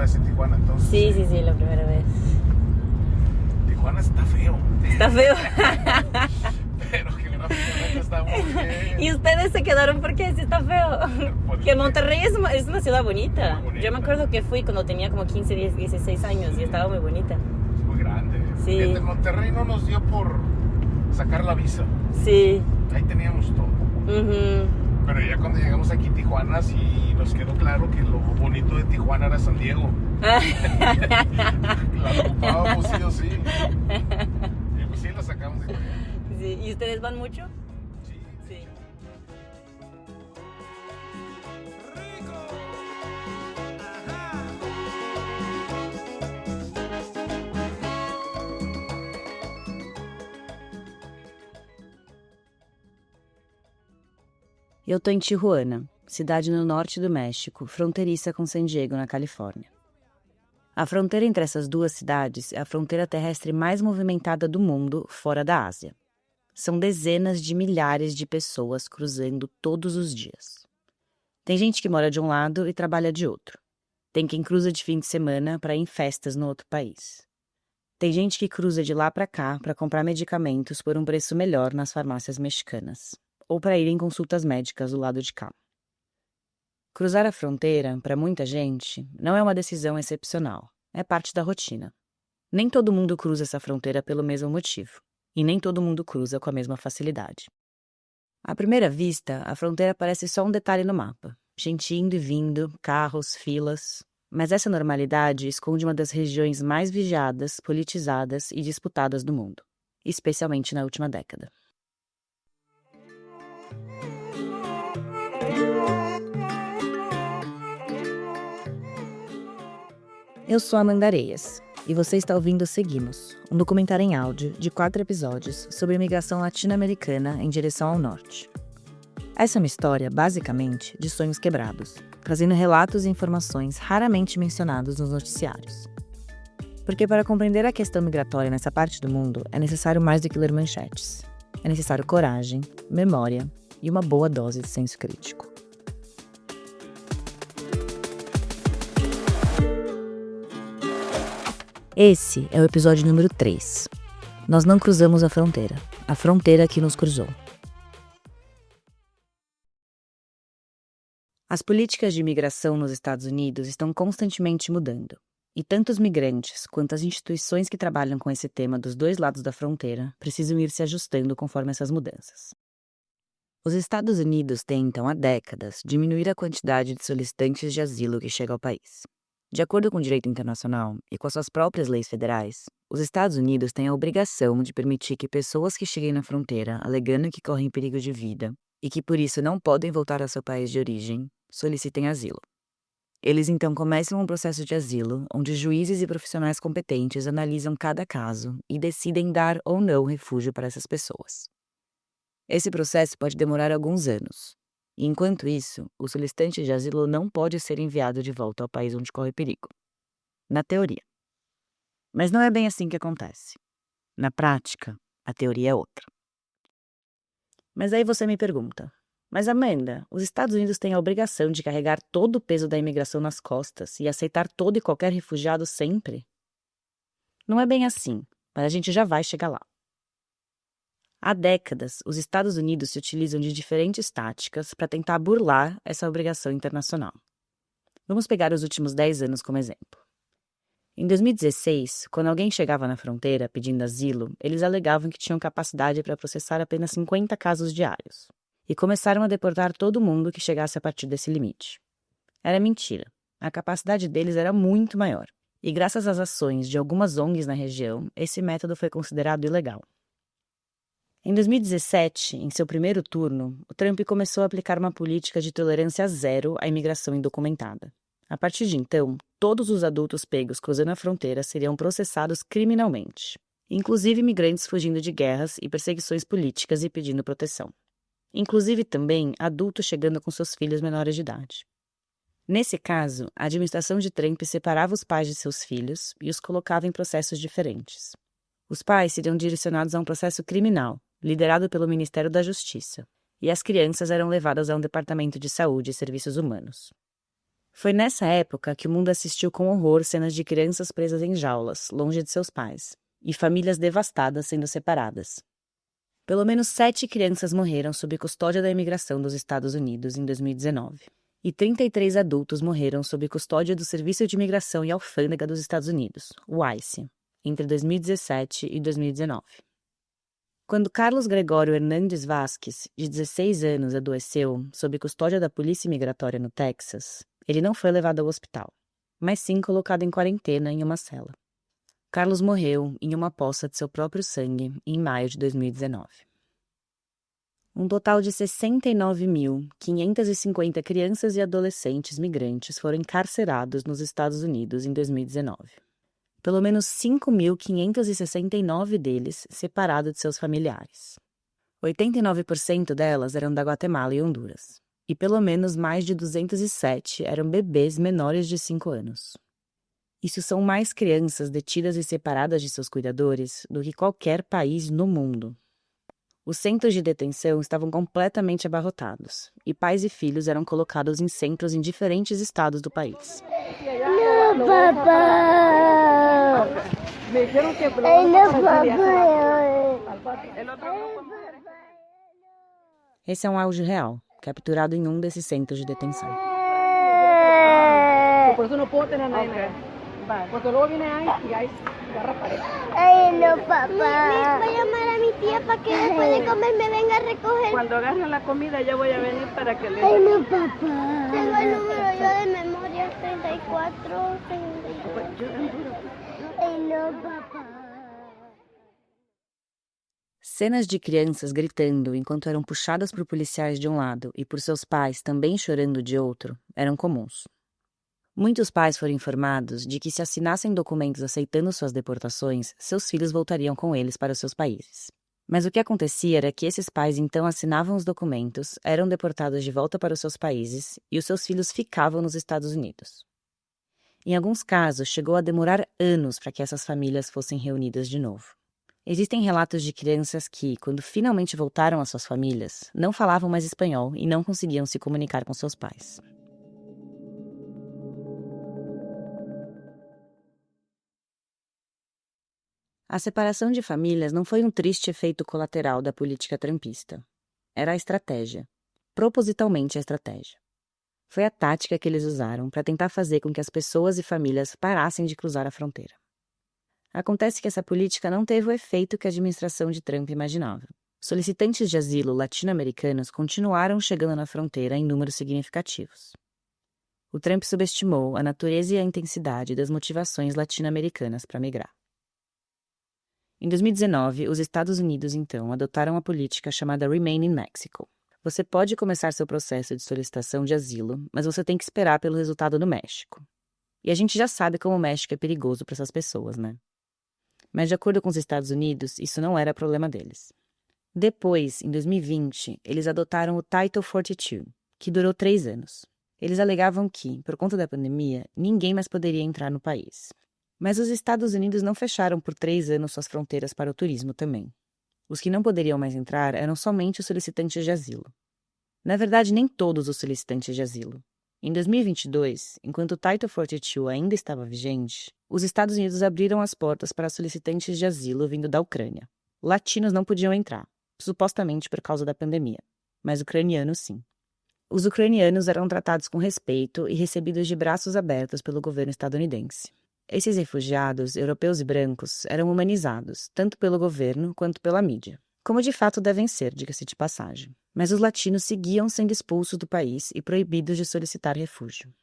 vez en Tijuana, entonces. Sí, la primera vez. Tijuana está feo. Está feo. Pero geográficamente está muy bien. ¿Y ustedes se quedaron porque sí está feo? Porque Que Monterrey es una ciudad bonita. Muy bonita. Yo me acuerdo que fui cuando tenía como 15, 10, 16 años y estaba muy bonita. Es muy grande. Sí. En Monterrey no nos dio por sacar la visa. Sí. Ahí teníamos todo. Ujú. Pero ya cuando llegamos aquí a Tijuana, sí nos quedó claro que lo bonito de Tijuana era San Diego. La ocupábamos sí o sí. Y pues sí, la sacamos de allá. Sí. ¿Y ustedes van mucho? Sí. Sí. Eu tô em Tijuana, cidade no norte do México, fronteiriça com San Diego, na Califórnia. A fronteira entre essas duas cidades é a fronteira terrestre mais movimentada do mundo, fora da Ásia. São dezenas de milhares de pessoas cruzando todos os dias. Tem gente que mora de um lado e trabalha de outro. Tem quem cruza de fim de semana para ir em festas no outro país. Tem gente que cruza de lá para cá para comprar medicamentos por um preço melhor nas farmácias mexicanas, ou para ir em consultas médicas do lado de cá. Cruzar a fronteira, para muita gente, não é uma decisão excepcional, é parte da rotina. Nem todo mundo cruza essa fronteira pelo mesmo motivo, e nem todo mundo cruza com a mesma facilidade. À primeira vista, a fronteira parece só um detalhe no mapa, gente indo e vindo, carros, filas, mas essa normalidade esconde uma das regiões mais vigiadas, politizadas e disputadas do mundo, especialmente na última década. Eu sou Amanda Areias, e você está ouvindo Seguimos, um documentário em áudio de 4 episódios sobre a imigração latino-americana em direção ao norte. Essa é uma história, basicamente, de sonhos quebrados, trazendo relatos e informações raramente mencionados nos noticiários. Porque para compreender a questão migratória nessa parte do mundo, é necessário mais do que ler manchetes. É necessário coragem, memória e uma boa dose de senso crítico. Esse é o episódio número 3. Nós não cruzamos a fronteira que nos cruzou. As políticas de imigração nos Estados Unidos estão constantemente mudando, e tanto os migrantes quanto as instituições que trabalham com esse tema dos dois lados da fronteira precisam ir se ajustando conforme essas mudanças. Os Estados Unidos têm, então, há décadas, diminuído a quantidade de solicitantes de asilo que chega ao país. De acordo com o direito internacional e com as suas próprias leis federais, os Estados Unidos têm a obrigação de permitir que pessoas que cheguem na fronteira alegando que correm perigo de vida e que por isso não podem voltar ao seu país de origem, solicitem asilo. Eles então começam um processo de asilo, onde juízes e profissionais competentes analisam cada caso e decidem dar ou não refúgio para essas pessoas. Esse processo pode demorar alguns anos. E enquanto isso, o solicitante de asilo não pode ser enviado de volta ao país onde corre perigo. Na teoria. Mas não é bem assim que acontece. Na prática, a teoria é outra. Mas aí você me pergunta, mas Amanda, os Estados Unidos têm a obrigação de carregar todo o peso da imigração nas costas e aceitar todo e qualquer refugiado sempre? Não é bem assim, mas a gente já vai chegar lá. Há décadas, os Estados Unidos se utilizam de diferentes táticas para tentar burlar essa obrigação internacional. Vamos pegar os últimos 10 anos como exemplo. Em 2016, quando alguém chegava na fronteira pedindo asilo, eles alegavam que tinham capacidade para processar apenas 50 casos diários, e começaram a deportar todo mundo que chegasse a partir desse limite. Era mentira. A capacidade deles era muito maior, e graças às ações de algumas ONGs na região, esse método foi considerado ilegal. Em 2017, em seu primeiro turno, o Trump começou a aplicar uma política de tolerância zero à imigração indocumentada. A partir de então, todos os adultos pegos cruzando a fronteira seriam processados criminalmente, inclusive imigrantes fugindo de guerras e perseguições políticas e pedindo proteção. Inclusive também adultos chegando com seus filhos menores de idade. Nesse caso, a administração de Trump separava os pais de seus filhos e os colocava em processos diferentes. Os pais seriam direcionados a um processo criminal, liderado pelo Ministério da Justiça, e as crianças eram levadas a um departamento de saúde e serviços humanos. Foi nessa época que o mundo assistiu com horror cenas de crianças presas em jaulas, longe de seus pais, e famílias devastadas sendo separadas. Pelo menos 7 crianças morreram sob custódia da imigração dos Estados Unidos em 2019, e 33 adultos morreram sob custódia do Serviço de Imigração e Alfândega dos Estados Unidos, o ICE, entre 2017 e 2019. Quando Carlos Gregório Hernández Vázquez, de 16 anos, adoeceu sob custódia da Polícia Migratória no Texas, ele não foi levado ao hospital, mas sim colocado em quarentena em uma cela. Carlos morreu em uma poça de seu próprio sangue em maio de 2019. Um total de 69.550 crianças e adolescentes migrantes foram encarcerados nos Estados Unidos em 2019. Pelo menos 5.569 deles separados de seus familiares. 89% delas eram da Guatemala e Honduras. E pelo menos mais de 207 eram bebês menores de 5 anos. Isso são mais crianças detidas e separadas de seus cuidadores do que qualquer país no mundo. Os centros de detenção estavam completamente abarrotados, e pais e filhos eram colocados em centros em diferentes estados do país. No, papá. No, papá. Esse é um áudio real, capturado em um desses centros de detenção. Por isso não pode ter nada. Porque luego viene ahí y ahí agarra pared. Ay, no, papá. Voy a llamar a mi tía para que después de comer me venga a recoger. Cuando agarren la comida yo voy a venir para que le... Ay, no, papá. Tengo el número yo de memoria, 34, 34. Ay, no, papá. Cenas de crianças gritando enquanto eram puxadas por policiais de um lado e por seus pais também chorando de outro eram comuns. Muitos pais foram informados de que se assinassem documentos aceitando suas deportações, seus filhos voltariam com eles para os seus países. Mas o que acontecia era que esses pais então assinavam os documentos, eram deportados de volta para os seus países e os seus filhos ficavam nos Estados Unidos. Em alguns casos, chegou a demorar anos para que essas famílias fossem reunidas de novo. Existem relatos de crianças que, quando finalmente voltaram às suas famílias, não falavam mais espanhol e não conseguiam se comunicar com seus pais. A separação de famílias não foi um triste efeito colateral da política trumpista. Era a estratégia. Propositalmente a estratégia. Foi a tática que eles usaram para tentar fazer com que as pessoas e famílias parassem de cruzar a fronteira. Acontece que essa política não teve o efeito que a administração de Trump imaginava. Solicitantes de asilo latino-americanos continuaram chegando na fronteira em números significativos. O Trump subestimou a natureza e a intensidade das motivações latino-americanas para migrar. Em 2019, os Estados Unidos, então, adotaram a política chamada Remain in Mexico. Você pode começar seu processo de solicitação de asilo, mas você tem que esperar pelo resultado no México. E a gente já sabe como o México é perigoso para essas pessoas, né? Mas, de acordo com os Estados Unidos, isso não era problema deles. Depois, em 2020, eles adotaram o Title 42, que durou 3 anos. Eles alegavam que, por conta da pandemia, ninguém mais poderia entrar no país. Mas os Estados Unidos não fecharam por 3 anos suas fronteiras para o turismo também. Os que não poderiam mais entrar eram somente os solicitantes de asilo. Na verdade, nem todos os solicitantes de asilo. Em 2022, enquanto o Title 42 ainda estava vigente, os Estados Unidos abriram as portas para solicitantes de asilo vindo da Ucrânia. Latinos não podiam entrar, supostamente por causa da pandemia, mas ucranianos sim. Os ucranianos eram tratados com respeito e recebidos de braços abertos pelo governo estadunidense. Esses refugiados, europeus e brancos, eram humanizados, tanto pelo governo quanto pela mídia. Como de fato devem ser, diga-se de passagem. Mas os latinos seguiam sendo expulsos do país e proibidos de solicitar refúgio.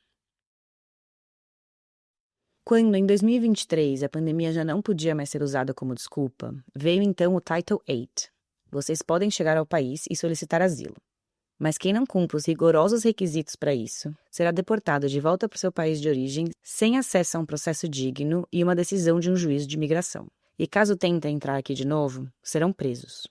Quando, em 2023, a pandemia já não podia mais ser usada como desculpa, veio então o Title 8. Vocês podem chegar ao país e solicitar asilo. Mas quem não cumpre os rigorosos requisitos para isso será deportado de volta para o seu país de origem sem acesso a um processo digno e uma decisão de um juiz de imigração. E caso tentem entrar aqui de novo, serão presos.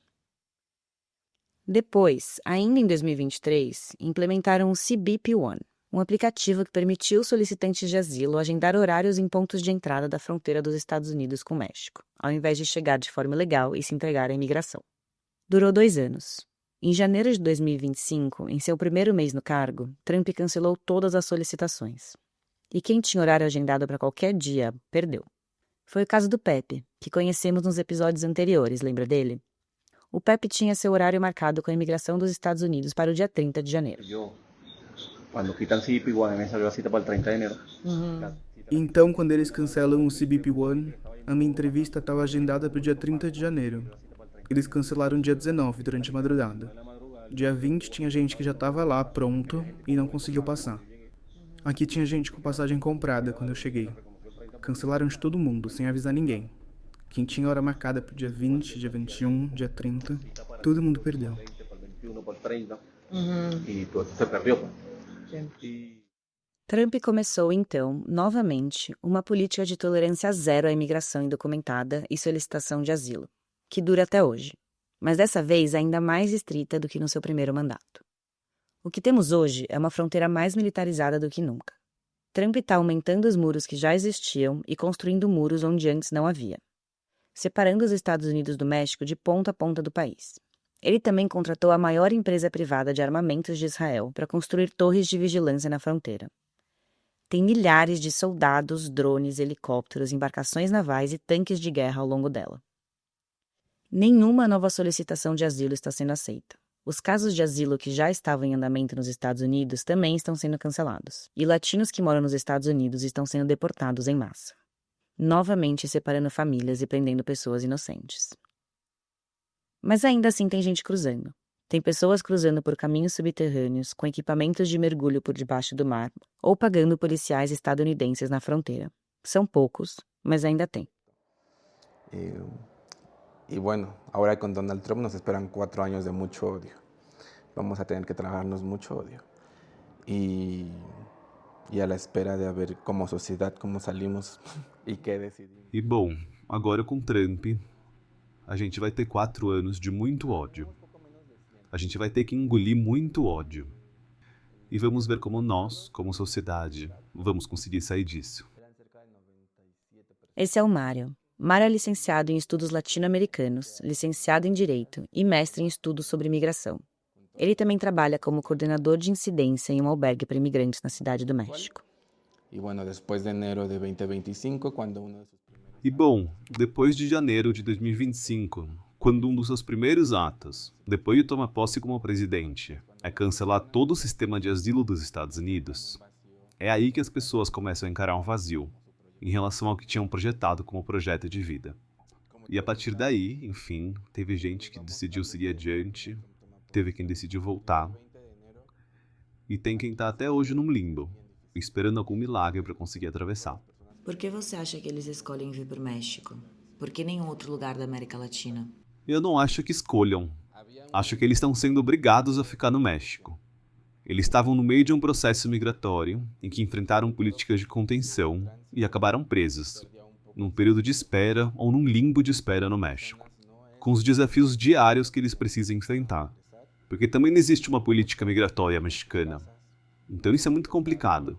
Depois, ainda em 2023, implementaram o CBP-1, um aplicativo que permitiu os solicitantes de asilo agendar horários em pontos de entrada da fronteira dos Estados Unidos com o México, ao invés de chegar de forma ilegal e se entregar à imigração. Durou 2 anos. Em janeiro de 2025, em seu primeiro mês no cargo, Trump cancelou todas as solicitações. E quem tinha horário agendado para qualquer dia, perdeu. Foi o caso do Pepe, que conhecemos nos episódios anteriores, lembra dele? O Pepe tinha seu horário marcado com a imigração dos Estados Unidos para o dia 30 de janeiro. Quando quitan CBP-1, me salió a cita para el 30 de enero. Então, quando eles cancelam o CBP-1, a minha entrevista estava agendada para o dia 30 de janeiro. Eles cancelaram dia 19, durante a madrugada. Dia 20 tinha gente que já estava lá, pronto, e não conseguiu passar. Aqui tinha gente com passagem comprada quando eu cheguei. Cancelaram de todo mundo, sem avisar ninguém. Quem tinha hora marcada para o dia 20, dia 21, dia 30, todo mundo perdeu. E todo se perdeu. Trump começou, então, novamente, uma política de tolerância zero à imigração indocumentada e solicitação de asilo, que dura até hoje, mas dessa vez ainda mais estrita do que no seu primeiro mandato. O que temos hoje é uma fronteira mais militarizada do que nunca. Trump está aumentando os muros que já existiam e construindo muros onde antes não havia, separando os Estados Unidos do México de ponta a ponta do país. Ele também contratou a maior empresa privada de armamentos de Israel para construir torres de vigilância na fronteira. Tem milhares de soldados, drones, helicópteros, embarcações navais e tanques de guerra ao longo dela. Nenhuma nova solicitação de asilo está sendo aceita. Os casos de asilo que já estavam em andamento nos Estados Unidos também estão sendo cancelados. E latinos que moram nos Estados Unidos estão sendo deportados em massa, novamente separando famílias e prendendo pessoas inocentes. Mas ainda assim tem gente cruzando. Tem pessoas cruzando por caminhos subterrâneos, com equipamentos de mergulho por debaixo do mar, ou pagando policiais estadunidenses na fronteira. São poucos, mas ainda tem. Y bueno, ahora con Donald Trump nos esperan 4 años de mucho odio. Vamos a tener que tragarnos mucho odio. Y a la espera de ver como sociedad cómo salimos y qué decidimos. E bom, agora com Trump, a gente vai ter 4 anos de muito ódio. A gente vai ter que engolir muito ódio. E vamos ver como nós, como sociedade, vamos conseguir sair disso. Esse é o Mário. Mário é licenciado em estudos latino-americanos, licenciado em Direito e mestre em estudos sobre imigração. Ele também trabalha como coordenador de incidência em um albergue para imigrantes na Cidade do México. Y bueno, después de enero de 2025, cuando uno de sus E bom, depois de janeiro de 2025, quando um dos seus primeiros atos, depois de tomar posse como presidente, é cancelar todo o sistema de asilo dos Estados Unidos, é aí que as pessoas começam a encarar um vazio em relação ao que tinham projetado como projeto de vida. E a partir daí, enfim, teve gente que decidiu seguir adiante, teve quem decidiu voltar, e tem quem está até hoje num limbo, esperando algum milagre para conseguir atravessar. Por que você acha que eles escolhem vir para o México? Por que nenhum outro lugar da América Latina? Eu não acho que escolham. Acho que eles estão sendo obrigados a ficar no México. Eles estavam no meio de um processo migratório em que enfrentaram políticas de contenção e acabaram presos, num período de espera ou num limbo de espera no México, com os desafios diários que eles precisam enfrentar, porque também não existe uma política migratória mexicana. Então isso é muito complicado.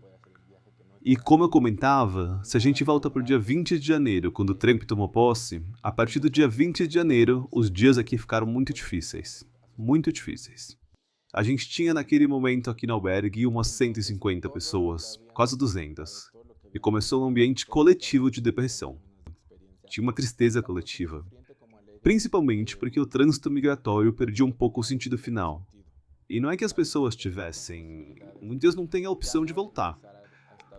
E como eu comentava, se a gente volta para o dia 20 de janeiro, quando Trump tomou posse, a partir do dia 20 de janeiro, os dias aqui ficaram muito difíceis. Muito difíceis. A gente tinha naquele momento aqui no albergue umas 150 pessoas, quase 200. E começou um ambiente coletivo de depressão. Tinha uma tristeza coletiva. Principalmente porque o trânsito migratório perdia um pouco o sentido final. E não é que as pessoas tivessem... Muitas não têm a opção de voltar.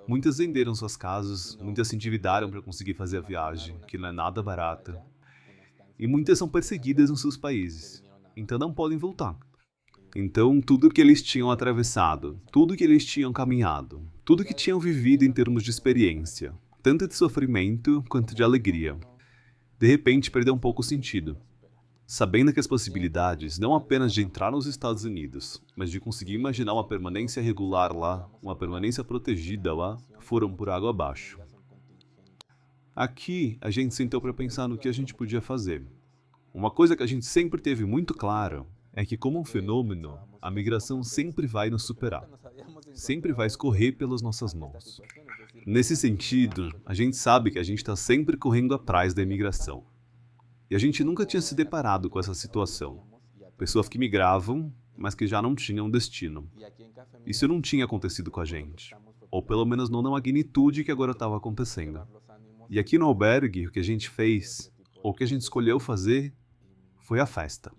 Muitas venderam suas casas, muitas se endividaram para conseguir fazer a viagem, que não é nada barata. E muitas são perseguidas nos seus países, então não podem voltar. Então, tudo que eles tinham atravessado, tudo que eles tinham caminhado, tudo que tinham vivido em termos de experiência, tanto de sofrimento quanto de alegria, de repente perdeu um pouco o sentido. Sabendo que as possibilidades, não apenas de entrar nos Estados Unidos, mas de conseguir imaginar uma permanência regular lá, uma permanência protegida lá, foram por água abaixo. Aqui, a gente sentou para pensar no que a gente podia fazer. Uma coisa que a gente sempre teve muito claro é que, como um fenômeno, a migração sempre vai nos superar. Sempre vai escorrer pelas nossas mãos. Nesse sentido, a gente sabe que a gente está sempre correndo atrás da imigração. E a gente nunca tinha se deparado com essa situação. Pessoas que migravam, mas que já não tinham destino. Isso não tinha acontecido com a gente. Ou pelo menos não na magnitude que agora estava acontecendo. E aqui no albergue, o que a gente fez, ou o que a gente escolheu fazer, foi a festa.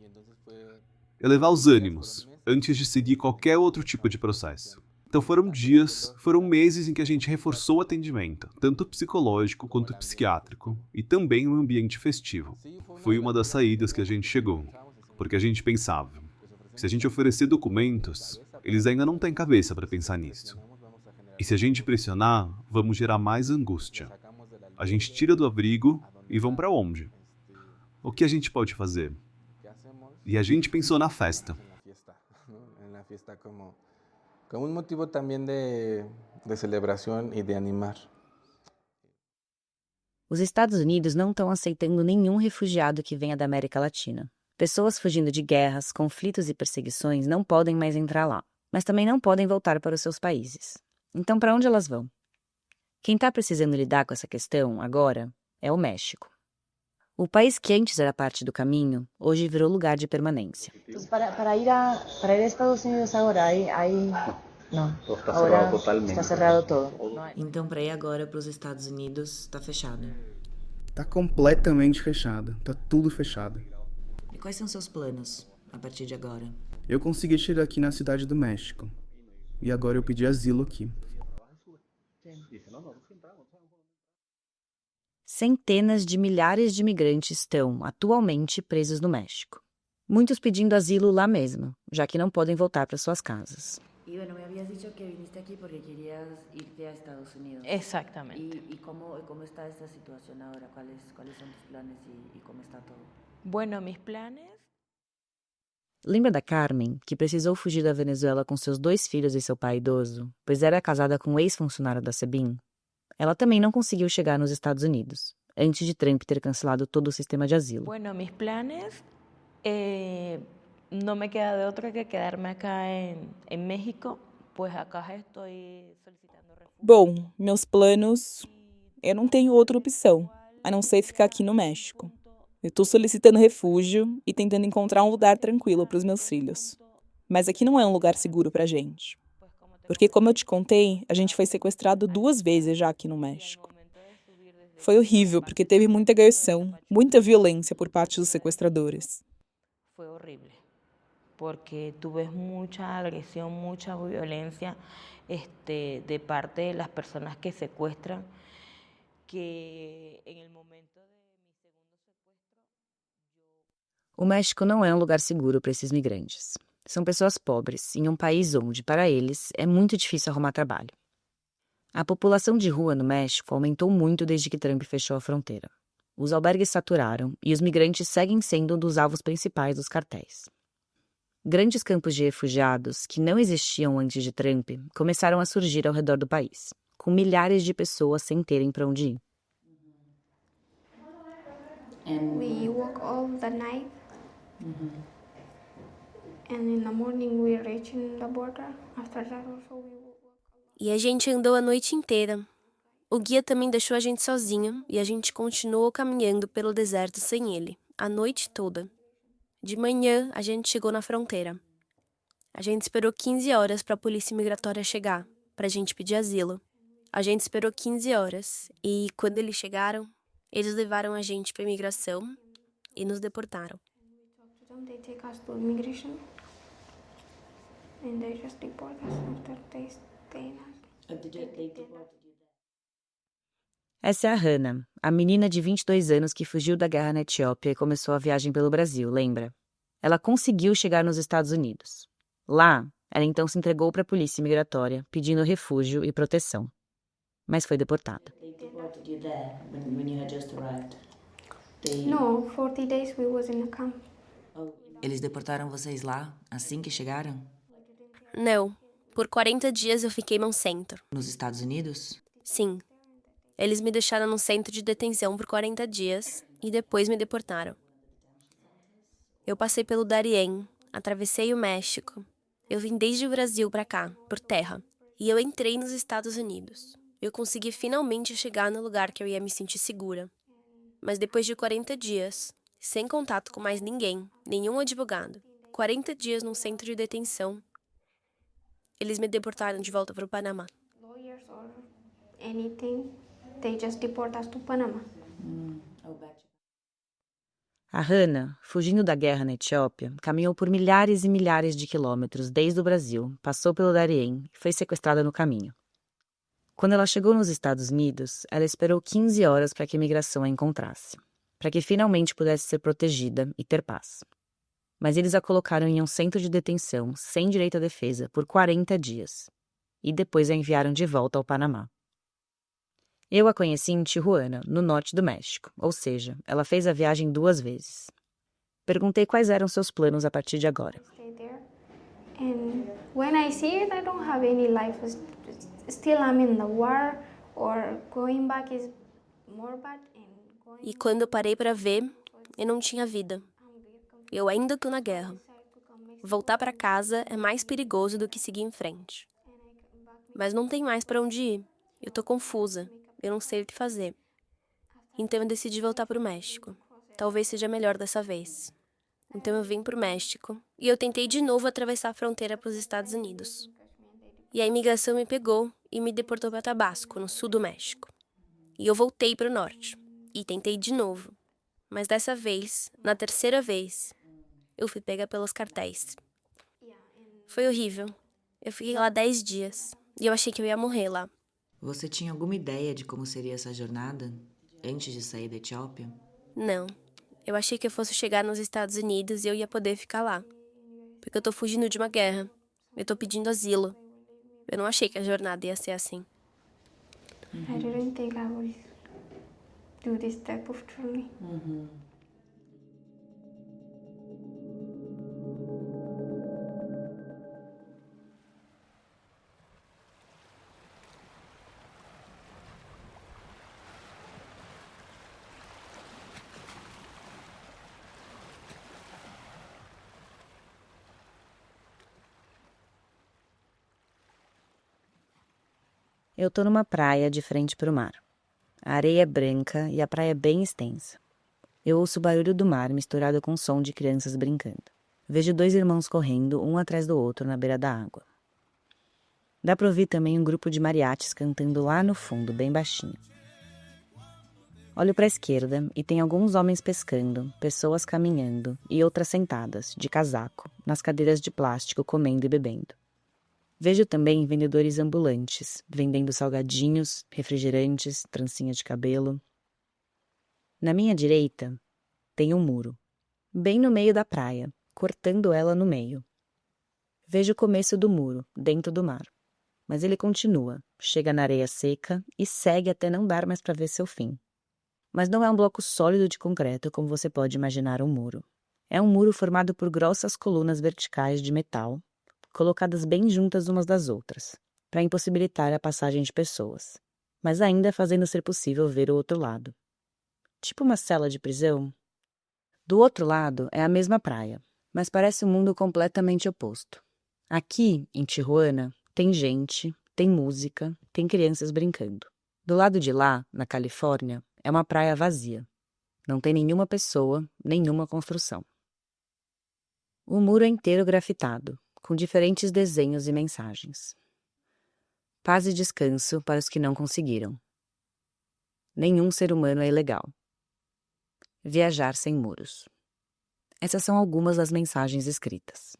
Elevar os ânimos, antes de seguir qualquer outro tipo de processo. Então foram meses em que a gente reforçou o atendimento, tanto psicológico quanto psiquiátrico, e também no ambiente festivo. Foi uma das saídas que a gente chegou, porque a gente pensava, se a gente oferecer documentos, eles ainda não têm cabeça para pensar nisso. E se a gente pressionar, vamos gerar mais angústia. A gente tira do abrigo e vão para onde? O que a gente pode fazer? E a gente pensou na festa. Como um motivo também de celebração e de animar. Os Estados Unidos não estão aceitando nenhum refugiado que venha da América Latina. Pessoas fugindo de guerras, conflitos e perseguições não podem mais entrar lá, mas também não podem voltar para os seus países. Então, para onde elas vão? Quem está precisando lidar com essa questão agora é o México. O país que antes era parte do caminho, hoje virou lugar de permanência. Para ir a Estados Unidos agora, aí não. Está Agora cerrado totalmente. está cerrado todo. Então, para ir agora para os Estados Unidos, está fechado. Tá completamente fechada. Tá tudo fechado. E quais são seus planos a partir de agora? Eu consegui chegar aqui na cidade do México. E agora eu pedi asilo aqui. Centenas de milhares de imigrantes estão, atualmente, presos no México. Muitos pedindo asilo lá mesmo, já que não podem voltar para suas casas. Y bueno, me habías dicho que viniste aquí porque querías irte a Estados Unidos. Exactamente. ¿Y cómo está esta situación ahora? ¿Cuáles son tus planes y cómo está todo? Bueno, mis planes... Lembra da Carmen, que precisou fugir da Venezuela com seus 2 filhos e seu pai idoso, pois era casada com um ex-funcionário da SEBIN? Ela também não conseguiu chegar nos Estados Unidos, antes de Trump ter cancelado todo o sistema de asilo. Bueno, mis planes... no me queda de otra que quedarme acá en México, pues acá estoy solicitando refugio. Bom, meus planos... Eu não tenho outra opção, a não ser ficar aqui no México. Eu estou solicitando refúgio e tentando encontrar um lugar tranquilo para os meus filhos. Mas aqui não é um lugar seguro pra gente. Porque, como eu te contei, a gente foi sequestrado 2 vezes já aqui no México. Foi horrível, porque teve muita agressão, muita violência por parte dos sequestradores. Fue horrible, porque tú ves mucha agresión, mucha violencia de parte de las personas que secuestran, que en el momento de mi segundo secuestro... O México não é um lugar seguro para esses migrantes. São pessoas pobres, em um país onde, para eles, é muito difícil arrumar trabalho. A população de rua no México aumentou muito desde que Trump fechou a fronteira. Os albergues saturaram e os migrantes seguem sendo um dos alvos principais dos cartéis. Grandes campos de refugiados, que não existiam antes de Trump, começaram a surgir ao redor do país, com milhares de pessoas sem terem para onde ir. We walk all the night, and in the morning we reach in the border. After that also we walk. E a gente andou a noite inteira. O guia também deixou a gente sozinho e a gente continuou caminhando pelo deserto sem ele, a noite toda. De manhã, a gente chegou na fronteira. A gente esperou 15 horas para a polícia migratória chegar, para a gente pedir asilo. A gente esperou 15 horas e, quando eles chegaram, eles levaram a gente para a imigração e nos deportaram. They take us to immigration, and they just deport us after they stay in us. Essa é a Hannah, a menina de 22 anos que fugiu da guerra na Etiópia e começou a viagem pelo Brasil, lembra? Ela conseguiu chegar nos Estados Unidos. Lá, ela então se entregou para a polícia migratória, pedindo refúgio e proteção. Mas foi deportada. No, 40 days we was in a camp. Eles deportaram vocês lá, assim que chegaram? Não. Por 40 dias eu fiquei num centro. Nos Estados Unidos? Sim. Eles me deixaram num centro de detenção por 40 dias e depois me deportaram. Eu passei pelo Darién, atravessei o México. Eu vim desde o Brasil pra cá, por terra. E eu entrei nos Estados Unidos. Eu consegui finalmente chegar no lugar que eu ia me sentir segura. Mas depois de 40 dias, sem contato com mais ninguém, nenhum advogado, 40 dias num centro de detenção. Eles me deportaram de volta para o Panamá. Lawyers or anything, they just deport us to Panama. A Hannah, fugindo da guerra na Etiópia, caminhou por milhares e milhares de quilômetros desde o Brasil, passou pelo Darién e foi sequestrada no caminho. Quando ela chegou nos Estados Unidos, ela esperou 15 horas para que a imigração a encontrasse, para que finalmente pudesse ser protegida e ter paz. Mas eles a colocaram em um centro de detenção, sem direito à defesa, por 40 dias, e depois a enviaram de volta ao Panamá. Eu a conheci em Tijuana, no norte do México, ou seja, ela fez a viagem 2 vezes. Perguntei quais eram seus planos a partir de agora. And when I see it, I don't have any life. Still I'm in the war, or going back is more bad. E quando eu parei para ver, eu não tinha vida. Eu ainda tô na guerra. Voltar para casa é mais perigoso do que seguir em frente. Mas não tem mais para onde ir. Eu tô confusa. Eu não sei o que fazer. Então eu decidi voltar para o México. Talvez seja melhor dessa vez. Então eu vim para o México e eu tentei de novo atravessar a fronteira para os Estados Unidos. E a imigração me pegou e me deportou para Tabasco, no sul do México. E eu voltei para o norte e tentei de novo. Mas dessa vez, na terceira vez, eu fui pega pelos cartéis. Foi horrível. Eu fiquei lá 10 dias e eu achei que eu ia morrer lá. Você tinha alguma ideia de como seria essa jornada antes de sair da Etiópia? Não. Eu achei que eu fosse chegar nos Estados Unidos e eu ia poder ficar lá. Porque eu tô fugindo de uma guerra. Eu tô pedindo asilo. Eu não achei que a jornada ia ser assim. I didn't think I would do this type of journey. Eu tô numa praia de frente para o mar. A areia é branca e a praia é bem extensa. Eu ouço o barulho do mar misturado com o som de crianças brincando. Vejo 2 irmãos correndo, um atrás do outro, na beira da água. Dá para ouvir também um grupo de mariachis cantando lá no fundo, bem baixinho. Olho para a esquerda e tem alguns homens pescando, pessoas caminhando e outras sentadas, de casaco, nas cadeiras de plástico, comendo e bebendo. Vejo também vendedores ambulantes, vendendo salgadinhos, refrigerantes, trancinha de cabelo. Na minha direita, tem um muro, bem no meio da praia, cortando ela no meio. Vejo o começo do muro, dentro do mar. Mas ele continua, chega na areia seca e segue até não dar mais para ver seu fim. Mas não é um bloco sólido de concreto como você pode imaginar um muro. É um muro formado por grossas colunas verticais de metal, colocadas bem juntas umas das outras, para impossibilitar a passagem de pessoas, mas ainda fazendo ser possível ver o outro lado. Tipo uma cela de prisão. Do outro lado é a mesma praia, mas parece um mundo completamente oposto. Aqui, em Tijuana, tem gente, tem música, tem crianças brincando. Do lado de lá, na Califórnia, é uma praia vazia. Não tem nenhuma pessoa, nenhuma construção. O muro é inteiro grafitado, com diferentes desenhos e mensagens. Paz e descanso para os que não conseguiram. Nenhum ser humano é ilegal. Viajar sem muros. Essas são algumas das mensagens escritas.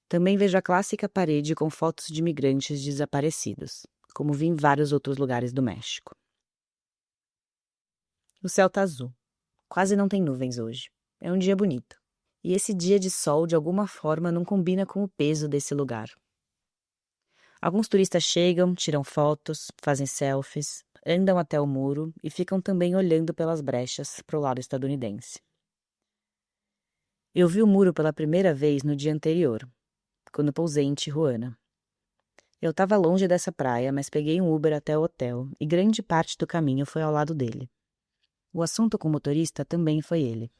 Também vejo a clássica parede com fotos de imigrantes desaparecidos, como vi em vários outros lugares do México. O céu tá azul. Quase não tem nuvens hoje. É um dia bonito. E esse dia de sol, de alguma forma, não combina com o peso desse lugar. Alguns turistas chegam, tiram fotos, fazem selfies, andam até o muro e ficam também olhando pelas brechas para o lado estadunidense. Eu vi o muro pela primeira vez no dia anterior, quando pousei em Tijuana. Eu estava longe dessa praia, mas peguei um Uber até o hotel e grande parte do caminho foi ao lado dele. O assunto com o motorista também foi ele.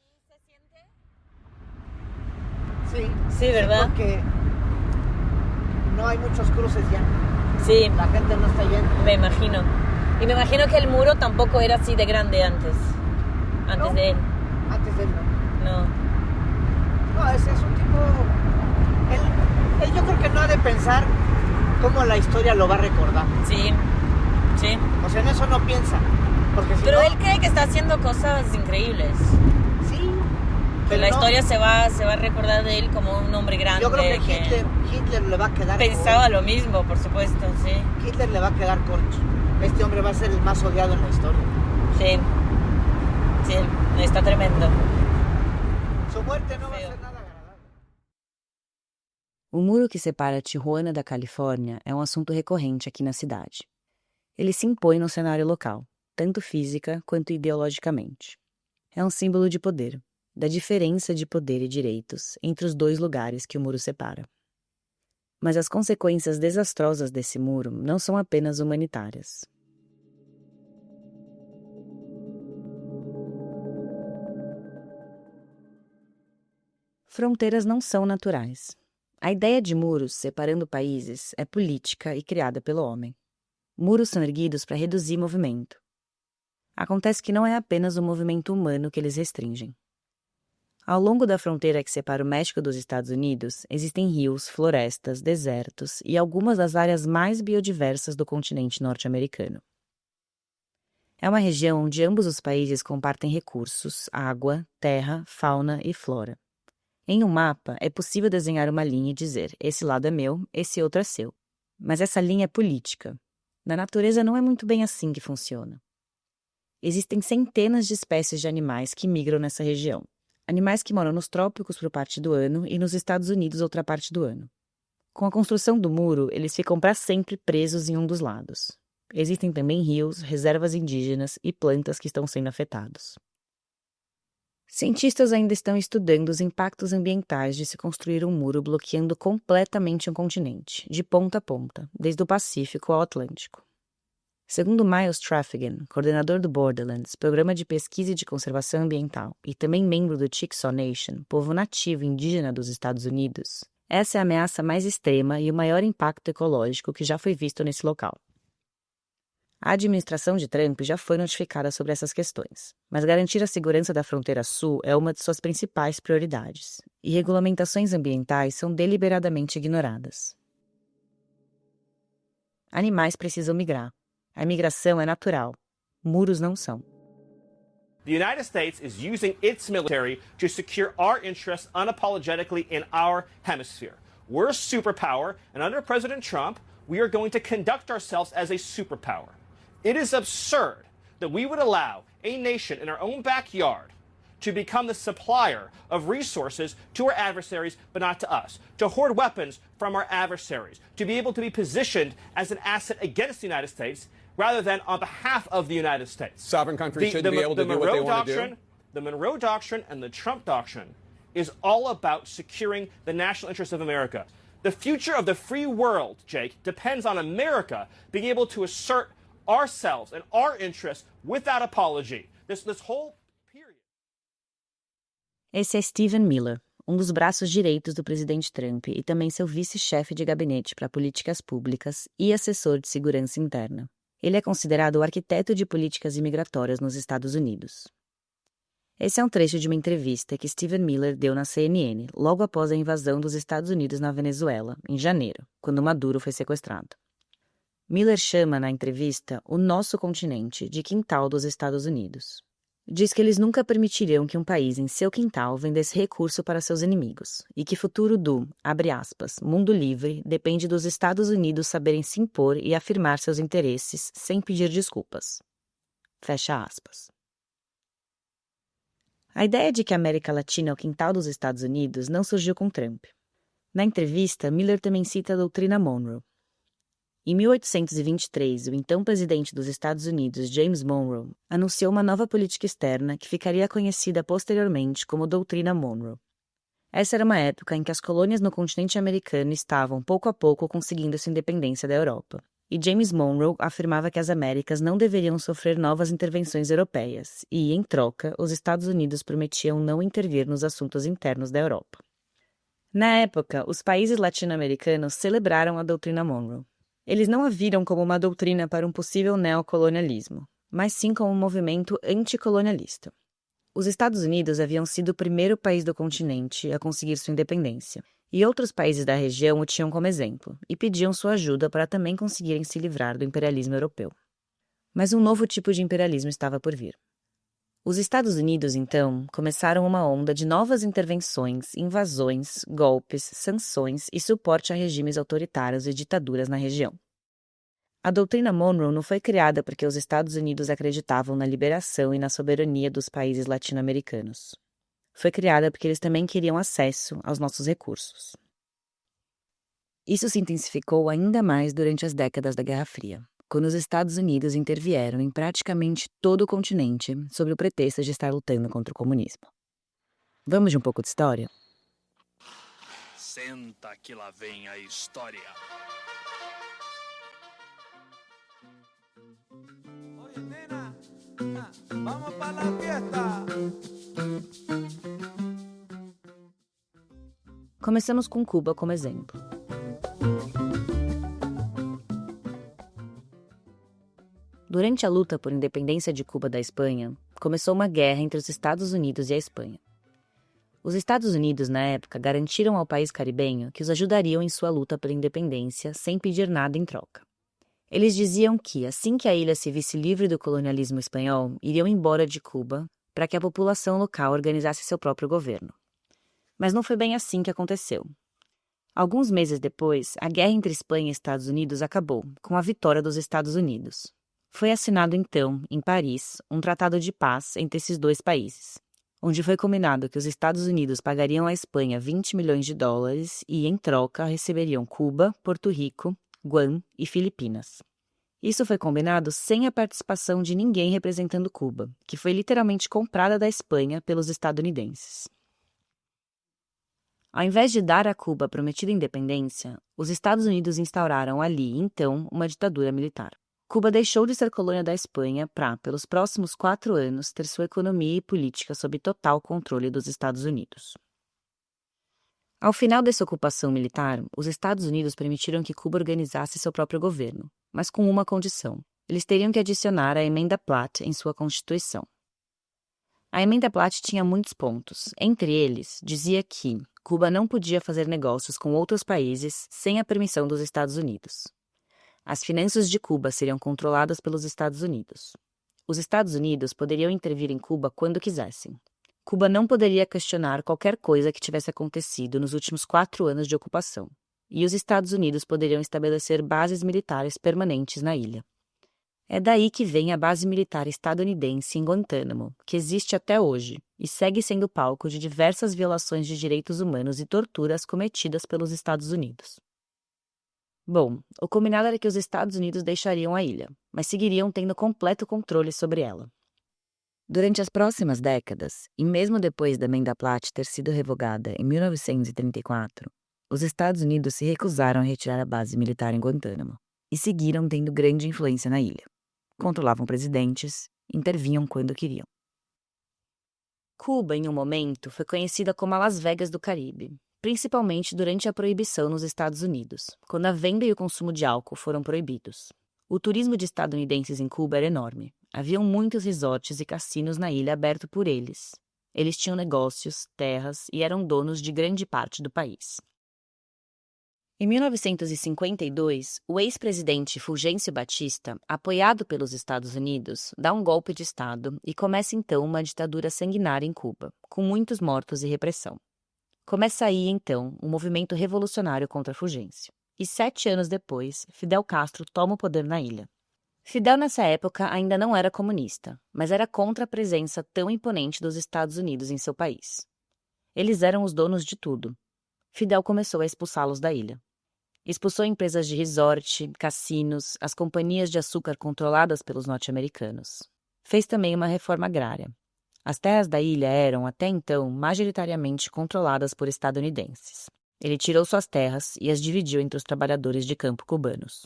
Sí, ¿verdad? Porque no hay muchos cruces ya. Sí. La gente no está yendo. Me imagino. Y me imagino que el muro tampoco era así de grande antes. Antes No, de él. Antes de él no. No. No, ese es un tipo pensar cómo la historia lo va a recordar. Sí, sí. O sea, en eso no piensa. Porque si Pero no, él cree que está haciendo cosas increíbles. Sí. Que la historia se va a recordar de él como un hombre grande. Yo creo que Hitler le va a quedar pensaba corto. lo mismo, por supuesto, sí. Hitler le va a quedar corto. Este hombre va a ser el más odiado en la historia. Sí. Sí, está tremendo. Su muerte no va a ser nada agradable. O muro que separa Tijuana da Califórnia é um assunto recorrente aqui na cidade. Ele se impõe no cenário local, tanto física quanto ideologicamente. É um símbolo de poder, da diferença de poder e direitos entre os dois lugares que o muro separa. Mas as consequências desastrosas desse muro não são apenas humanitárias. Fronteiras não são naturais. A ideia de muros separando países é política e criada pelo homem. Muros são erguidos para reduzir movimento. Acontece que não é apenas o movimento humano que eles restringem. Ao longo da fronteira que separa o México dos Estados Unidos, existem rios, florestas, desertos e algumas das áreas mais biodiversas do continente norte-americano. É uma região onde ambos os países compartem recursos, água, terra, fauna e flora. Em um mapa, é possível desenhar uma linha e dizer, esse lado é meu, esse outro é seu. Mas essa linha é política. Na natureza não é muito bem assim que funciona. Existem centenas de espécies de animais que migram nessa região. Animais que moram nos trópicos por parte do ano e nos Estados Unidos outra parte do ano. Com a construção do muro, eles ficam para sempre presos em um dos lados. Existem também rios, reservas indígenas e plantas que estão sendo afetados. Cientistas ainda estão estudando os impactos ambientais de se construir um muro bloqueando completamente um continente, de ponta a ponta, desde o Pacífico ao Atlântico. Segundo Miles Traffigan, coordenador do Borderlands, programa de pesquisa e de conservação ambiental, e também membro do Chickasaw Nation, povo nativo indígena dos Estados Unidos, essa é a ameaça mais extrema e o maior impacto ecológico que já foi visto nesse local. A administração de Trump já foi notificada sobre essas questões, mas garantir a segurança da fronteira sul é uma de suas principais prioridades, e regulamentações ambientais são deliberadamente ignoradas. Animais precisam migrar. A migração é natural. Muros não são. The United States is using its military to secure our interests unapologetically in our hemisphere. We're a superpower, and under President Trump, we are going to conduct ourselves as a superpower. It is absurd that we would allow a nation in our own backyard to become the supplier of resources to our adversaries, but not to us, to hoard weapons from our adversaries, to be able to be positioned as an asset against the United States rather than on behalf of the United States. Sovereign countries shouldn't be able to do what they want to do. The Monroe Doctrine and the Trump Doctrine is all about securing the national interests of America. The future of the free world, Jake, depends on America being able to assert ourselves and our interests without apology. This whole period. Esse é Stephen Miller, um dos braços direitos do presidente Trump e também seu vice-chefe de gabinete para políticas públicas e assessor de segurança interna. Ele é considerado o arquiteto de políticas imigratórias nos Estados Unidos. Esse é um trecho de uma entrevista que Stephen Miller deu na CNN logo após a invasão dos Estados Unidos na Venezuela, em janeiro, quando Maduro foi sequestrado. Miller chama na entrevista o nosso continente de quintal dos Estados Unidos. Diz que eles nunca permitiriam que um país em seu quintal vendesse recurso para seus inimigos e que o futuro do, abre aspas, mundo livre depende dos Estados Unidos saberem se impor e afirmar seus interesses sem pedir desculpas. Fecha aspas. A ideia de que a América Latina é o quintal dos Estados Unidos não surgiu com Trump. Na entrevista, Miller também cita a doutrina Monroe. Em 1823, o então presidente dos Estados Unidos, James Monroe, anunciou uma nova política externa que ficaria conhecida posteriormente como Doutrina Monroe. Essa era uma época em que as colônias no continente americano estavam, pouco a pouco, conseguindo sua independência da Europa. E James Monroe afirmava que as Américas não deveriam sofrer novas intervenções europeias e, em troca, os Estados Unidos prometiam não intervir nos assuntos internos da Europa. Na época, os países latino-americanos celebraram a Doutrina Monroe. Eles não a viram como uma doutrina para um possível neocolonialismo, mas sim como um movimento anticolonialista. Os Estados Unidos haviam sido o primeiro país do continente a conseguir sua independência, e outros países da região o tinham como exemplo, e pediam sua ajuda para também conseguirem se livrar do imperialismo europeu. Mas um novo tipo de imperialismo estava por vir. Os Estados Unidos, então, começaram uma onda de novas intervenções, invasões, golpes, sanções e suporte a regimes autoritários e ditaduras na região. A doutrina Monroe não foi criada porque os Estados Unidos acreditavam na liberação e na soberania dos países latino-americanos. Foi criada porque eles também queriam acesso aos nossos recursos. Isso se intensificou ainda mais durante as décadas da Guerra Fria, quando os Estados Unidos intervieram em praticamente todo o continente sob o pretexto de estar lutando contra o comunismo. Vamos de um pouco de história? Senta que lá vem a história. Oye, nena, vamos para la fiesta. Começamos com Cuba como exemplo. Durante a luta por independência de Cuba da Espanha, começou uma guerra entre os Estados Unidos e a Espanha. Os Estados Unidos, na época, garantiram ao país caribenho que os ajudariam em sua luta pela independência sem pedir nada em troca. Eles diziam que, assim que a ilha se visse livre do colonialismo espanhol, iriam embora de Cuba para que a população local organizasse seu próprio governo. Mas não foi bem assim que aconteceu. Alguns meses depois, a guerra entre Espanha e Estados Unidos acabou, com a vitória dos Estados Unidos. Foi assinado então, em Paris, um tratado de paz entre esses dois países, onde foi combinado que os Estados Unidos pagariam à Espanha $20 milhões e, em troca, receberiam Cuba, Porto Rico, Guam e Filipinas. Isso foi combinado sem a participação de ninguém representando Cuba, que foi literalmente comprada da Espanha pelos estadunidenses. Ao invés de dar a Cuba a prometida independência, os Estados Unidos instauraram ali, então, uma ditadura militar. Cuba deixou de ser colônia da Espanha para, pelos próximos 4 anos, ter sua economia e política sob total controle dos Estados Unidos. Ao final dessa ocupação militar, os Estados Unidos permitiram que Cuba organizasse seu próprio governo, mas com uma condição. Eles teriam que adicionar a Emenda Platt em sua Constituição. A Emenda Platt tinha muitos pontos. Entre eles, dizia que Cuba não podia fazer negócios com outros países sem a permissão dos Estados Unidos. As finanças de Cuba seriam controladas pelos Estados Unidos. Os Estados Unidos poderiam intervir em Cuba quando quisessem. Cuba não poderia questionar qualquer coisa que tivesse acontecido nos últimos 4 anos de ocupação, e os Estados Unidos poderiam estabelecer bases militares permanentes na ilha. É daí que vem a base militar estadunidense em Guantánamo, que existe até hoje e segue sendo palco de diversas violações de direitos humanos e torturas cometidas pelos Estados Unidos. Bom, o combinado era que os Estados Unidos deixariam a ilha, mas seguiriam tendo completo controle sobre ela. Durante as próximas décadas, e mesmo depois da Emenda Platt ter sido revogada em 1934, os Estados Unidos se recusaram a retirar a base militar em Guantánamo e seguiram tendo grande influência na ilha. Controlavam presidentes, intervinham quando queriam. Cuba, em um momento, foi conhecida como a Las Vegas do Caribe, principalmente durante a proibição nos Estados Unidos, quando a venda e o consumo de álcool foram proibidos. O turismo de estadunidenses em Cuba era enorme. Haviam muitos resorts e cassinos na ilha abertos por eles. Eles tinham negócios, terras e eram donos de grande parte do país. Em 1952, o ex-presidente Fulgêncio Batista, apoiado pelos Estados Unidos, dá um golpe de Estado e começa então uma ditadura sanguinária em Cuba, com muitos mortos e repressão. Começa aí, então, um movimento revolucionário contra Fulgêncio. E 7 anos depois, Fidel Castro toma o poder na ilha. Fidel, nessa época, ainda não era comunista, mas era contra a presença tão imponente dos Estados Unidos em seu país. Eles eram os donos de tudo. Fidel começou a expulsá-los da ilha. Expulsou empresas de resort, cassinos, as companhias de açúcar controladas pelos norte-americanos. Fez também uma reforma agrária. As terras da ilha eram, até então, majoritariamente controladas por estadunidenses. Ele tirou suas terras e as dividiu entre os trabalhadores de campo cubanos.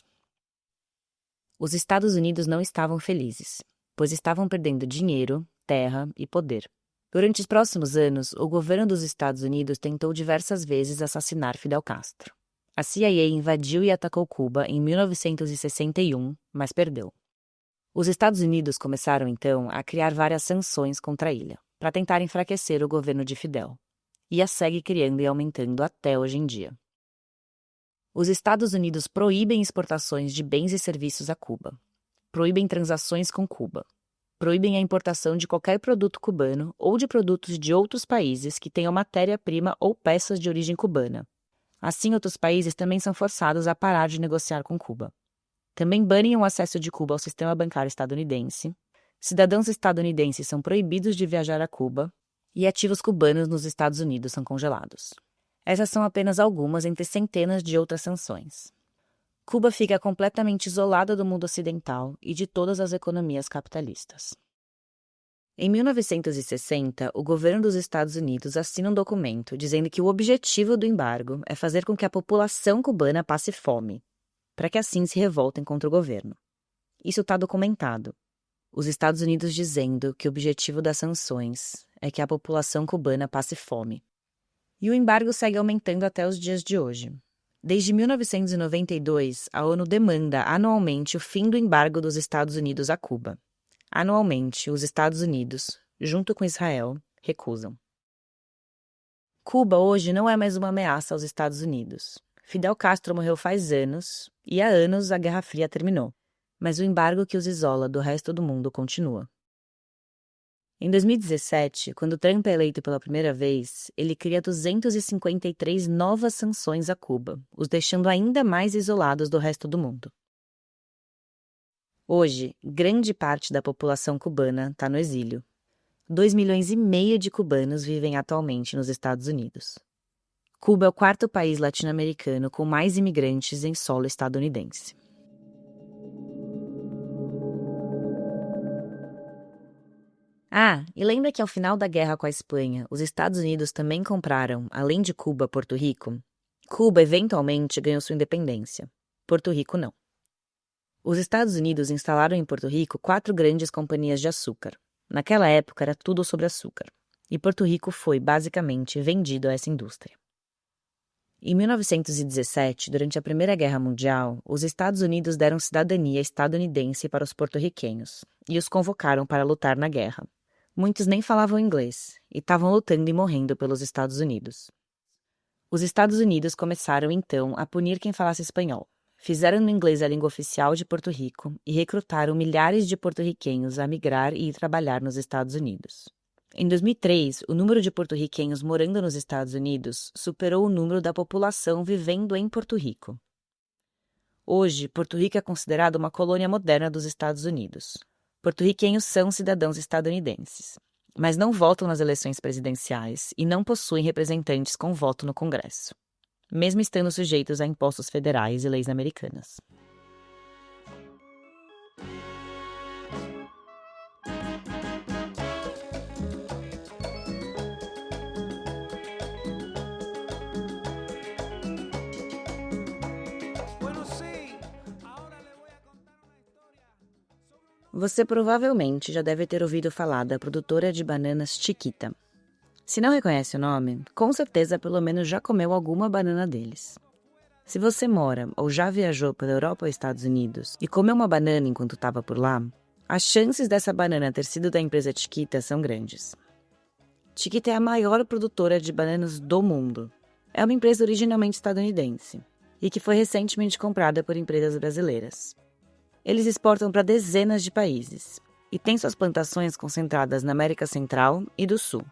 Os Estados Unidos não estavam felizes, pois estavam perdendo dinheiro, terra e poder. Durante os próximos anos, o governo dos Estados Unidos tentou diversas vezes assassinar Fidel Castro. A CIA invadiu e atacou Cuba em 1961, mas perdeu. Os Estados Unidos começaram, então, a criar várias sanções contra a ilha. para tentar enfraquecer o governo de Fidel, e a segue criando e aumentando até hoje em dia. Os Estados Unidos proíbem exportações de bens e serviços a Cuba, proíbem transações com Cuba, proíbem a importação de qualquer produto cubano ou de produtos de outros países que tenham matéria-prima ou peças de origem cubana. Assim, outros países também são forçados a parar de negociar com Cuba. Também banem o acesso de Cuba ao sistema bancário estadunidense, cidadãos estadunidenses são proibidos de viajar a Cuba e ativos cubanos nos Estados Unidos são congelados. Essas são apenas algumas entre centenas de outras sanções. Cuba fica completamente isolada do mundo ocidental e de todas as economias capitalistas. Em 1960, o governo dos Estados Unidos assina um documento dizendo que o objetivo do embargo é fazer com que a população cubana passe fome, para que assim se revoltem contra o governo. Isso está documentado. Os Estados Unidos dizendo que o objetivo das sanções é que a população cubana passe fome. E o embargo segue aumentando até os dias de hoje. Desde 1992, a ONU demanda anualmente o fim do embargo dos Estados Unidos a Cuba. Anualmente, os Estados Unidos, junto com Israel, recusam. Cuba hoje não é mais uma ameaça aos Estados Unidos. Fidel Castro morreu faz anos, e há anos a Guerra Fria terminou. Mas o embargo que os isola do resto do mundo continua. Em 2017, quando Trump é eleito pela primeira vez, ele cria 253 novas sanções a Cuba, os deixando ainda mais isolados do resto do mundo. Hoje, grande parte da população cubana está no exílio. 2,5 milhões de cubanos vivem atualmente nos Estados Unidos. Cuba é o quarto país latino-americano com mais imigrantes em solo estadunidense. Ah, e lembra que ao final da guerra com a Espanha, os Estados Unidos também compraram, além de Cuba, Porto Rico? Cuba eventualmente ganhou sua independência. Porto Rico não. Os Estados Unidos instalaram em Porto Rico 4 grandes companhias de açúcar. Naquela época era tudo sobre açúcar. E Porto Rico foi, basicamente, vendido a essa indústria. Em 1917, durante a Primeira Guerra Mundial, os Estados Unidos deram cidadania estadunidense para os porto-riquenhos e os convocaram para lutar na guerra. Muitos nem falavam inglês e estavam lutando e morrendo pelos Estados Unidos. Os Estados Unidos começaram, então, a punir quem falasse espanhol. Fizeram no inglês a língua oficial de Porto Rico e recrutaram milhares de porto-riquenhos a migrar e ir trabalhar nos Estados Unidos. Em 2003, o número de porto-riquenhos morando nos Estados Unidos superou o número da população vivendo em Porto Rico. Hoje, Porto Rico é considerado uma colônia moderna dos Estados Unidos. Porto-riquenhos são cidadãos estadunidenses, mas não votam nas eleições presidenciais e não possuem representantes com voto no Congresso, mesmo estando sujeitos a impostos federais e leis americanas. Você provavelmente já deve ter ouvido falar da produtora de bananas Chiquita. Se não reconhece o nome, com certeza pelo menos já comeu alguma banana deles. Se você mora ou já viajou pela Europa ou Estados Unidos e comeu uma banana enquanto estava por lá, as chances dessa banana ter sido da empresa Chiquita são grandes. Chiquita é a maior produtora de bananas do mundo. É uma empresa originalmente estadunidense e que foi recentemente comprada por empresas brasileiras. Eles exportam para dezenas de países e têm suas plantações concentradas na América Central e do Sul,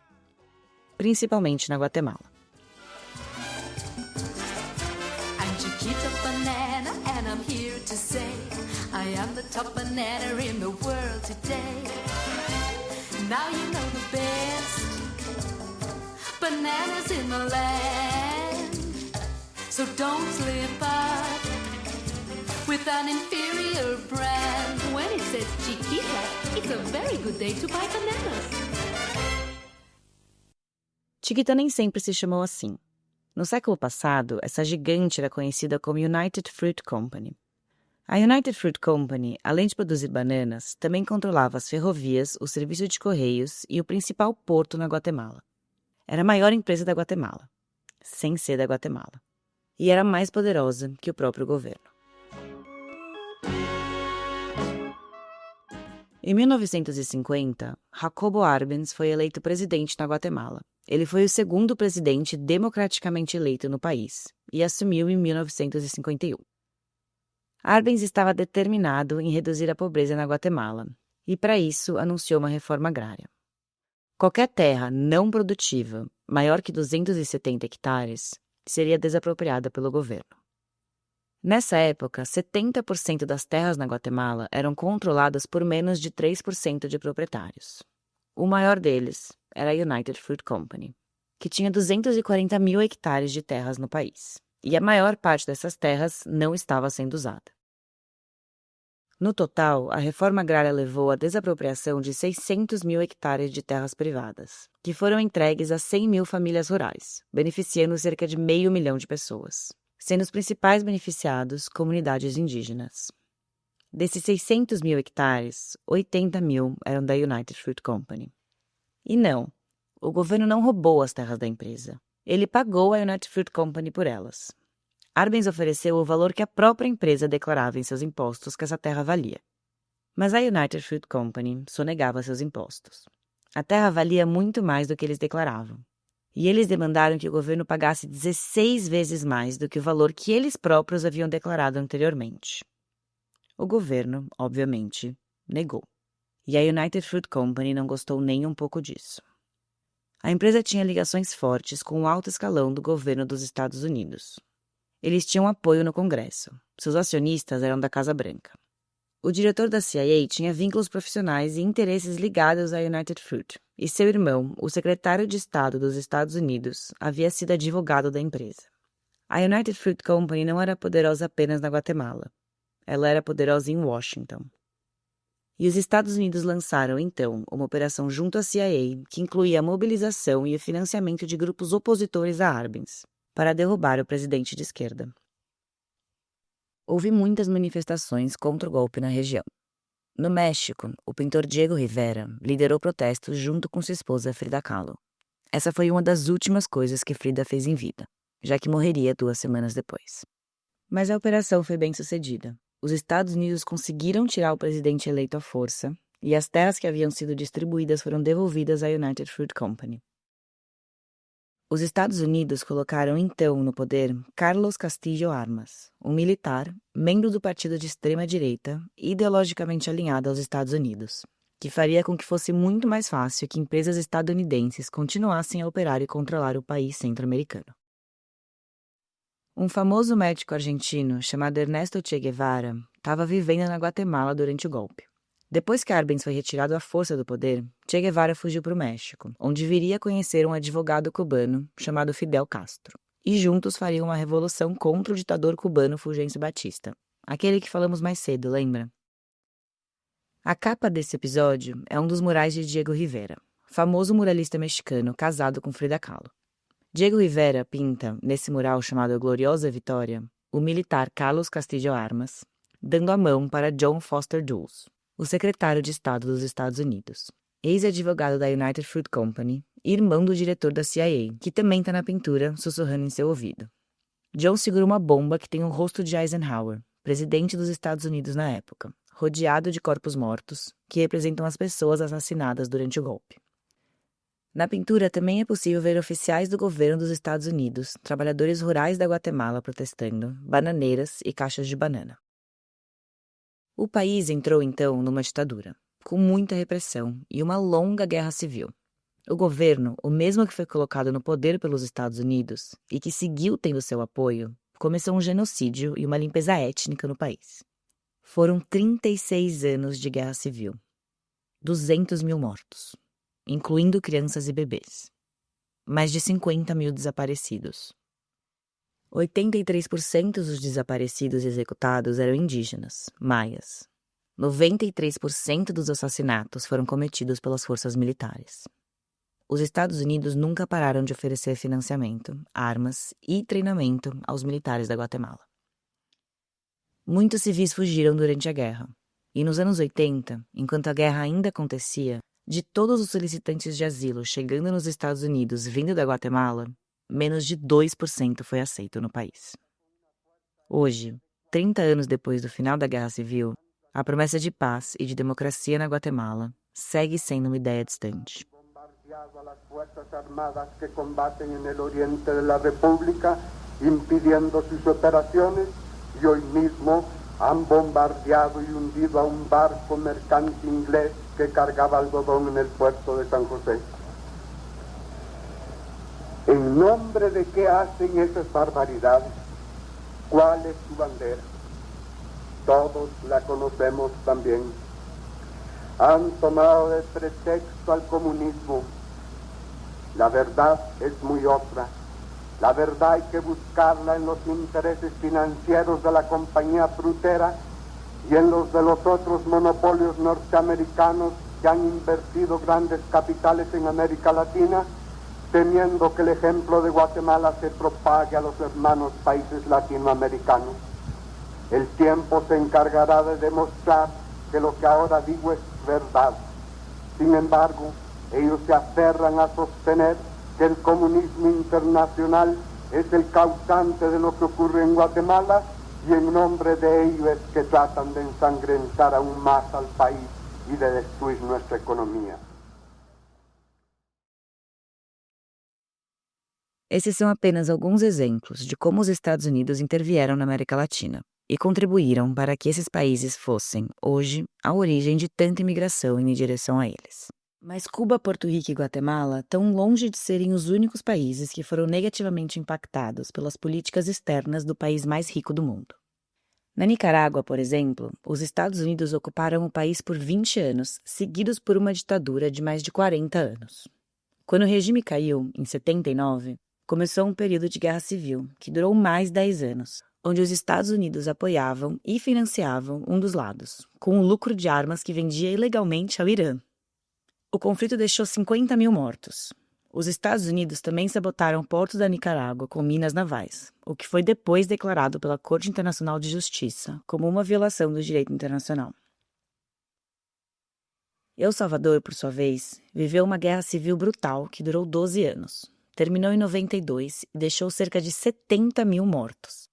principalmente na Guatemala. I'm Chiquita Banana and I'm here to say I am the top banana in the world today. Now you know the best bananas in the land, so don't slip up with an inferior brand. When it says Chiquita, it's a very good day to buy bananas. Chiquita nem sempre se chamou assim. No século passado, essa gigante era conhecida como United Fruit Company. A United Fruit Company, além de produzir bananas, também controlava as ferrovias, o serviço de correios e o principal porto na Guatemala. Era a maior empresa da Guatemala, sem ser da Guatemala. E era mais poderosa que o próprio governo. Em 1950, Jacobo Arbenz foi eleito presidente na Guatemala. Ele foi o segundo presidente democraticamente eleito no país e assumiu em 1951. Arbenz estava determinado em reduzir a pobreza na Guatemala e, para isso, anunciou uma reforma agrária. Qualquer terra não produtiva, maior que 270 hectares, seria desapropriada pelo governo. Nessa época, 70% das terras na Guatemala eram controladas por menos de 3% de proprietários. O maior deles era a United Fruit Company, que tinha 240 mil hectares de terras no país, e a maior parte dessas terras não estava sendo usada. No total, a reforma agrária levou à desapropriação de 600 mil hectares de terras privadas, que foram entregues a 100 mil famílias rurais, beneficiando cerca de 500 mil de pessoas, sendo os principais beneficiados comunidades indígenas. Desses 600 mil hectares, 80 mil eram da United Fruit Company. E não, o governo não roubou as terras da empresa. Ele pagou a United Fruit Company por elas. Arbenz ofereceu o valor que a própria empresa declarava em seus impostos que essa terra valia. Mas a United Fruit Company sonegava seus impostos. A terra valia muito mais do que eles declaravam. E eles demandaram que o governo pagasse 16 vezes mais do que o valor que eles próprios haviam declarado anteriormente. O governo, obviamente, negou. E a United Fruit Company não gostou nem um pouco disso. A empresa tinha ligações fortes com o alto escalão do governo dos Estados Unidos. Eles tinham apoio no Congresso. Seus acionistas eram da Casa Branca. O diretor da CIA tinha vínculos profissionais e interesses ligados à United Fruit, e seu irmão, o secretário de Estado dos Estados Unidos, havia sido advogado da empresa. A United Fruit Company não era poderosa apenas na Guatemala. Ela era poderosa em Washington. E os Estados Unidos lançaram, então, uma operação junto à CIA que incluía a mobilização e o financiamento de grupos opositores a Arbenz, para derrubar o presidente de esquerda. Houve muitas manifestações contra o golpe na região. No México, o pintor Diego Rivera liderou protestos junto com sua esposa Frida Kahlo. Essa foi uma das últimas coisas que Frida fez em vida, já que morreria 2 semanas depois. Mas a operação foi bem sucedida. Os Estados Unidos conseguiram tirar o presidente eleito à força e as terras que haviam sido distribuídas foram devolvidas à United Fruit Company. Os Estados Unidos colocaram então no poder Carlos Castillo Armas, um militar, membro do partido de extrema-direita, ideologicamente alinhado aos Estados Unidos, que faria com que fosse muito mais fácil que empresas estadunidenses continuassem a operar e controlar o país centro-americano. Um famoso médico argentino chamado Ernesto Che Guevara estava vivendo na Guatemala durante o golpe. Depois que Arbenz foi retirado à força do poder, Che Guevara fugiu para o México, onde viria conhecer um advogado cubano chamado Fidel Castro, e juntos fariam uma revolução contra o ditador cubano Fulgêncio Batista, aquele que falamos mais cedo, lembra? A capa desse episódio é um dos murais de Diego Rivera, famoso muralista mexicano casado com Frida Kahlo. Diego Rivera pinta, nesse mural chamado Gloriosa Vitória, o militar Carlos Castillo Armas, dando a mão para John Foster Dulles, o secretário de Estado dos Estados Unidos, ex-advogado da United Fruit Company e irmão do diretor da CIA, que também está na pintura, sussurrando em seu ouvido. John segura uma bomba que tem o rosto de Eisenhower, presidente dos Estados Unidos na época, rodeado de corpos mortos, que representam as pessoas assassinadas durante o golpe. Na pintura também é possível ver oficiais do governo dos Estados Unidos, trabalhadores rurais da Guatemala protestando, bananeiras e caixas de banana. O país entrou, então, numa ditadura, com muita repressão e uma longa guerra civil. O governo, o mesmo que foi colocado no poder pelos Estados Unidos e que seguiu tendo seu apoio, começou um genocídio e uma limpeza étnica no país. Foram 36 anos de guerra civil. 200 mil mortos, incluindo crianças e bebês. Mais de 50 mil desaparecidos. 83% dos desaparecidos e executados eram indígenas, maias. 93% dos assassinatos foram cometidos pelas forças militares. Os Estados Unidos nunca pararam de oferecer financiamento, armas e treinamento aos militares da Guatemala. Muitos civis fugiram durante a guerra, e nos anos 80, enquanto a guerra ainda acontecia, de todos os solicitantes de asilo chegando nos Estados Unidos vindo da Guatemala, menos de 2% foi aceito no país. Hoje, 30 anos depois do final da Guerra Civil, a promessa de paz e de democracia na Guatemala segue sendo uma ideia distante. A las fuerzas armadas que combaten en el oriente de la República, impidiendo sus operaciones, y hoy mismo han bombardeado y hundido a un barco mercante inglés que cargaba algodón en el puerto de San José. ¿En nombre de qué hacen esas barbaridades? ¿Cuál es su bandera? Todos la conocemos también. Han tomado de pretexto al comunismo. La verdad es muy otra. La verdad hay que buscarla en los intereses financieros de la compañía frutera y en los de los otros monopolios norteamericanos que han invertido grandes capitales en América Latina, temiendo que el ejemplo de Guatemala se propague a los hermanos países latinoamericanos. El tiempo se encargará de demostrar que lo que ahora digo es verdad. Sin embargo, ellos se aferran a sostener que el comunismo internacional es el causante de lo que ocurre en Guatemala y en nombre de ello es que tratan de ensangrentar aún más al país y de destruir nuestra economía. Esses são apenas alguns exemplos de como os Estados Unidos intervieram na América Latina e contribuíram para que esses países fossem, hoje, a origem de tanta imigração em direção a eles. Mas Cuba, Porto Rico e Guatemala estão longe de serem os únicos países que foram negativamente impactados pelas políticas externas do país mais rico do mundo. Na Nicarágua, por exemplo, os Estados Unidos ocuparam o país por 20 anos, seguidos por uma ditadura de mais de 40 anos. Quando o regime caiu, em 79, começou um período de guerra civil, que durou mais 10 anos, onde os Estados Unidos apoiavam e financiavam um dos lados, com o lucro de armas que vendia ilegalmente ao Irã. O conflito deixou 50 mil mortos. Os Estados Unidos também sabotaram portos da Nicarágua com minas navais, o que foi depois declarado pela Corte Internacional de Justiça como uma violação do direito internacional. El Salvador, por sua vez, viveu uma guerra civil brutal que durou 12 anos. Terminou em 92 e deixou cerca de 70 mil mortos.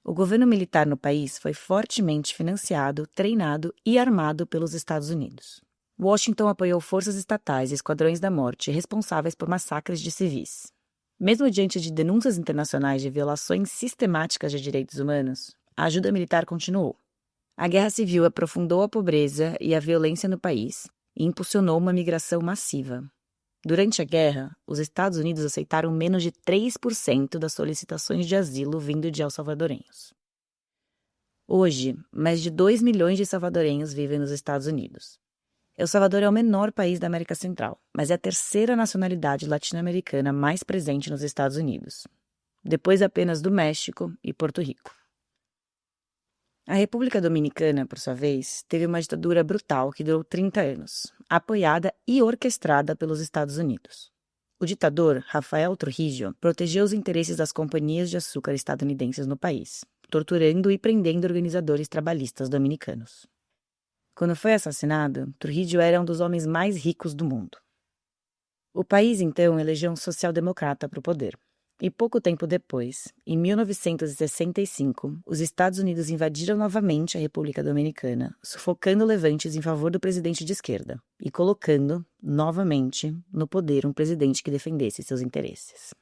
O governo militar no país foi fortemente financiado, treinado e armado pelos Estados Unidos. Washington apoiou forças estatais e esquadrões da morte responsáveis por massacres de civis. Mesmo diante de denúncias internacionais de violações sistemáticas de direitos humanos, a ajuda militar continuou. A guerra civil aprofundou a pobreza e a violência no país e impulsionou uma migração massiva. Durante a guerra, os Estados Unidos aceitaram menos de 3% das solicitações de asilo vindo de el-salvadorenhos. Hoje, mais de 2 milhões de salvadorenhos vivem nos Estados Unidos. El Salvador é o menor país da América Central, mas é a terceira nacionalidade latino-americana mais presente nos Estados Unidos, depois apenas do México e Porto Rico. A República Dominicana, por sua vez, teve uma ditadura brutal que durou 30 anos, apoiada e orquestrada pelos Estados Unidos. O ditador, Rafael Trujillo, protegeu os interesses das companhias de açúcar estadunidenses no país, torturando e prendendo organizadores trabalhistas dominicanos. Quando foi assassinado, Trujillo era um dos homens mais ricos do mundo. O país, então, elegeu um social-democrata para o poder. E pouco tempo depois, em 1965, os Estados Unidos invadiram novamente a República Dominicana, sufocando levantes em favor do presidente de esquerda e colocando, novamente, no poder um presidente que defendesse seus interesses.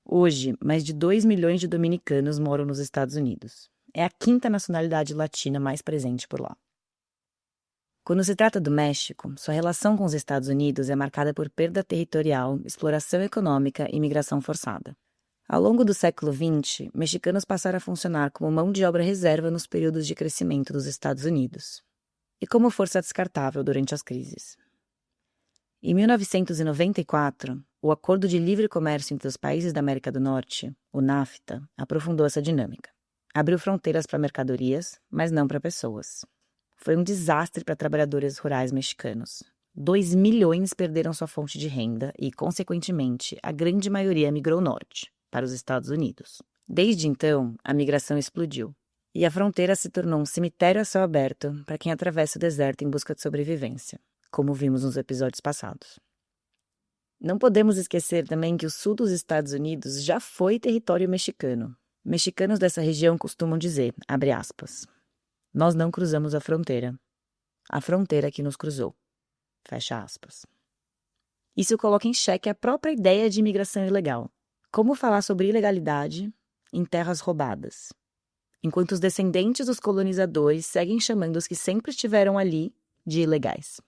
Hoje, mais de 2 milhões de dominicanos moram nos Estados Unidos. É a quinta nacionalidade latina mais presente por lá. Quando se trata do México, sua relação com os Estados Unidos é marcada por perda territorial, exploração econômica e migração forçada. Ao longo do século XX, mexicanos passaram a funcionar como mão de obra reserva nos períodos de crescimento dos Estados Unidos e como força descartável durante as crises. Em 1994, o Acordo de Livre Comércio entre os países da América do Norte, o NAFTA, aprofundou essa dinâmica. Abriu fronteiras para mercadorias, mas não para pessoas. Foi um desastre para trabalhadores rurais mexicanos. 2 milhões perderam sua fonte de renda e, consequentemente, a grande maioria migrou norte, para os Estados Unidos. Desde então, a migração explodiu, e a fronteira se tornou um cemitério a céu aberto para quem atravessa o deserto em busca de sobrevivência, como vimos nos episódios passados. Não podemos esquecer também que o sul dos Estados Unidos já foi território mexicano. Mexicanos dessa região costumam dizer, abre aspas, Nós não cruzamos a fronteira que nos cruzou. Fecha aspas. Isso coloca em xeque a própria ideia de imigração ilegal. Como falar sobre ilegalidade em terras roubadas, enquanto os descendentes dos colonizadores seguem chamando os que sempre estiveram ali de ilegais?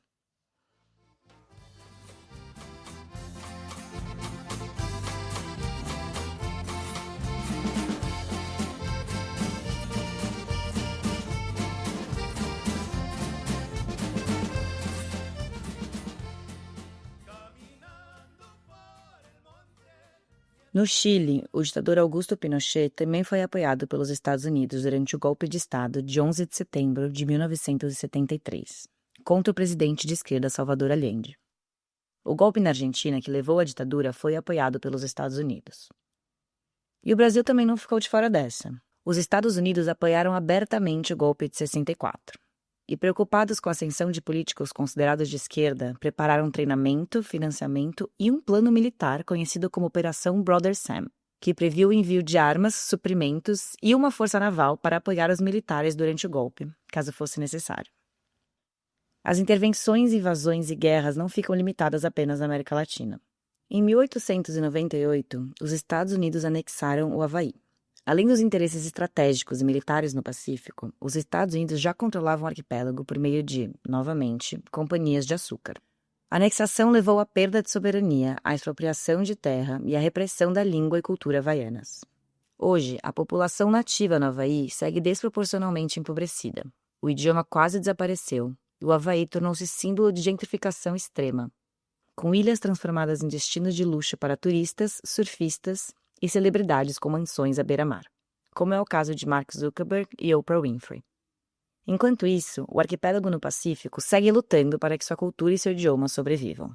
No Chile, o ditador Augusto Pinochet também foi apoiado pelos Estados Unidos durante o golpe de Estado de 11 de setembro de 1973, contra o presidente de esquerda Salvador Allende. O golpe na Argentina que levou à ditadura foi apoiado pelos Estados Unidos. E o Brasil também não ficou de fora dessa. Os Estados Unidos apoiaram abertamente o golpe de 64. E preocupados com a ascensão de políticos considerados de esquerda, prepararam treinamento, financiamento e um plano militar conhecido como Operação Brother Sam, que previu o envio de armas, suprimentos e uma força naval para apoiar os militares durante o golpe, caso fosse necessário. As intervenções, invasões e guerras não ficam limitadas apenas à América Latina. Em 1898, os Estados Unidos anexaram o Havaí. Além dos interesses estratégicos e militares no Pacífico, os Estados Unidos já controlavam o arquipélago por meio de, novamente, companhias de açúcar. A anexação levou à perda de soberania, à expropriação de terra e à repressão da língua e cultura havaianas. Hoje, a população nativa no Havaí segue desproporcionalmente empobrecida. O idioma quase desapareceu e o Havaí tornou-se símbolo de gentrificação extrema, com ilhas transformadas em destinos de luxo para turistas, surfistas e celebridades com mansões à beira-mar, como é o caso de Mark Zuckerberg e Oprah Winfrey. Enquanto isso, o arquipélago no Pacífico segue lutando para que sua cultura e seu idioma sobrevivam.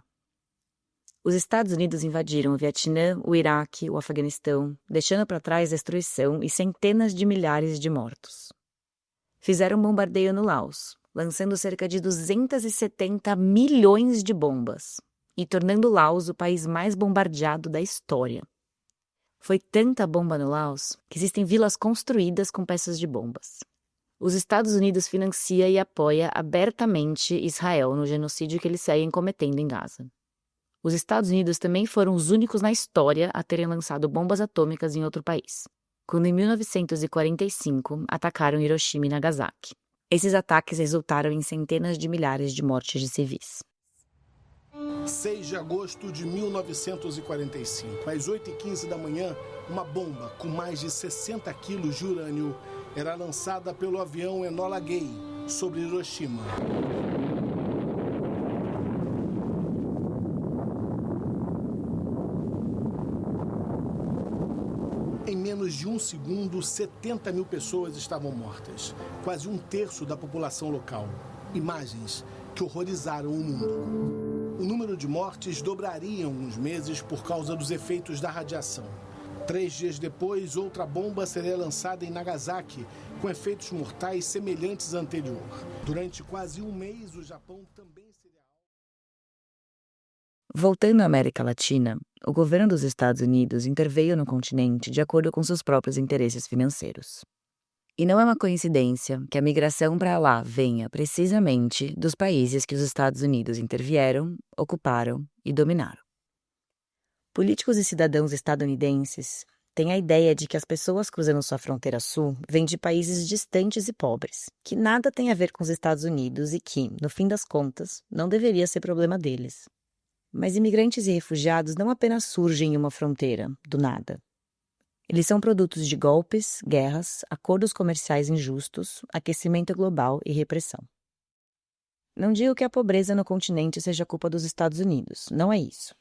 Os Estados Unidos invadiram o Vietnã, o Iraque, o Afeganistão, deixando para trás destruição e centenas de milhares de mortos. Fizeram um bombardeio no Laos, lançando cerca de 270 milhões de bombas e tornando Laos o país mais bombardeado da história. Foi tanta bomba no Laos que existem vilas construídas com peças de bombas. Os Estados Unidos financia e apoia abertamente Israel no genocídio que eles seguem cometendo em Gaza. Os Estados Unidos também foram os únicos na história a terem lançado bombas atômicas em outro país, quando em 1945 atacaram Hiroshima e Nagasaki. Esses ataques resultaram em centenas de milhares de mortes de civis. 6 de agosto de 1945, às 8h15 da manhã, uma bomba com mais de 60 quilos de urânio era lançada pelo avião Enola Gay sobre Hiroshima. Em menos de um segundo, 70 mil pessoas estavam mortas, quase um terço da população local. Imagens que horrorizaram o mundo. O número de mortes dobraria em alguns meses por causa dos efeitos da radiação. 3 dias depois, outra bomba seria lançada em Nagasaki, com efeitos mortais semelhantes à anterior. Durante quase um mês, o Japão também seria... Voltando à América Latina, o governo dos Estados Unidos interveio no continente de acordo com seus próprios interesses financeiros. E não é uma coincidência que a migração para lá venha precisamente dos países que os Estados Unidos intervieram, ocuparam e dominaram. Políticos e cidadãos estadunidenses têm a ideia de que as pessoas cruzando sua fronteira sul vêm de países distantes e pobres, que nada tem a ver com os Estados Unidos e que, no fim das contas, não deveria ser problema deles. Mas imigrantes e refugiados não apenas surgem em uma fronteira, do nada. Eles são produtos de golpes, guerras, acordos comerciais injustos, aquecimento global e repressão. Não digo que a pobreza no continente seja culpa dos Estados Unidos, não é isso.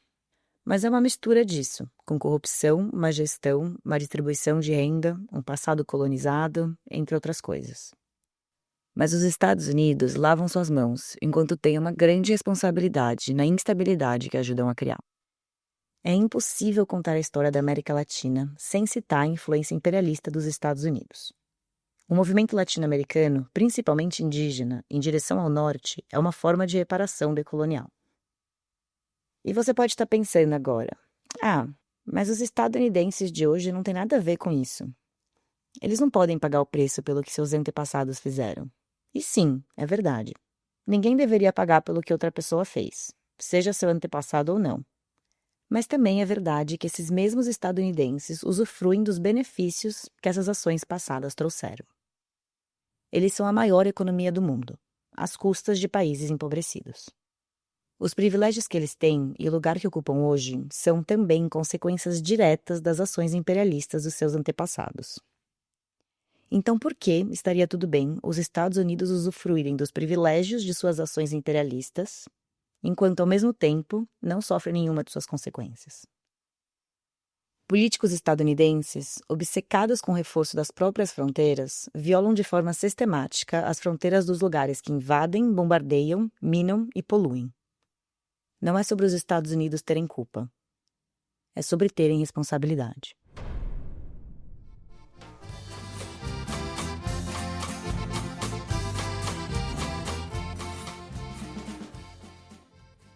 Mas é uma mistura disso, com corrupção, má gestão, má distribuição de renda, um passado colonizado, entre outras coisas. Mas os Estados Unidos lavam suas mãos, enquanto têm uma grande responsabilidade na instabilidade que ajudam a criar. É impossível contar a história da América Latina sem citar a influência imperialista dos Estados Unidos. O movimento latino-americano, principalmente indígena, em direção ao norte, é uma forma de reparação decolonial. E você pode estar pensando agora, mas os estadunidenses de hoje não têm nada a ver com isso. Eles não podem pagar o preço pelo que seus antepassados fizeram. E sim, é verdade. Ninguém deveria pagar pelo que outra pessoa fez, seja seu antepassado ou não. Mas também é verdade que esses mesmos estadunidenses usufruem dos benefícios que essas ações passadas trouxeram. Eles são a maior economia do mundo, às custas de países empobrecidos. Os privilégios que eles têm e o lugar que ocupam hoje são também consequências diretas das ações imperialistas dos seus antepassados. Então, por que estaria tudo bem os Estados Unidos usufruírem dos privilégios de suas ações imperialistas, enquanto, ao mesmo tempo, não sofrem nenhuma de suas consequências? Políticos estadunidenses, obcecados com o reforço das próprias fronteiras, violam de forma sistemática as fronteiras dos lugares que invadem, bombardeiam, minam e poluem. Não é sobre os Estados Unidos terem culpa. É sobre terem responsabilidade.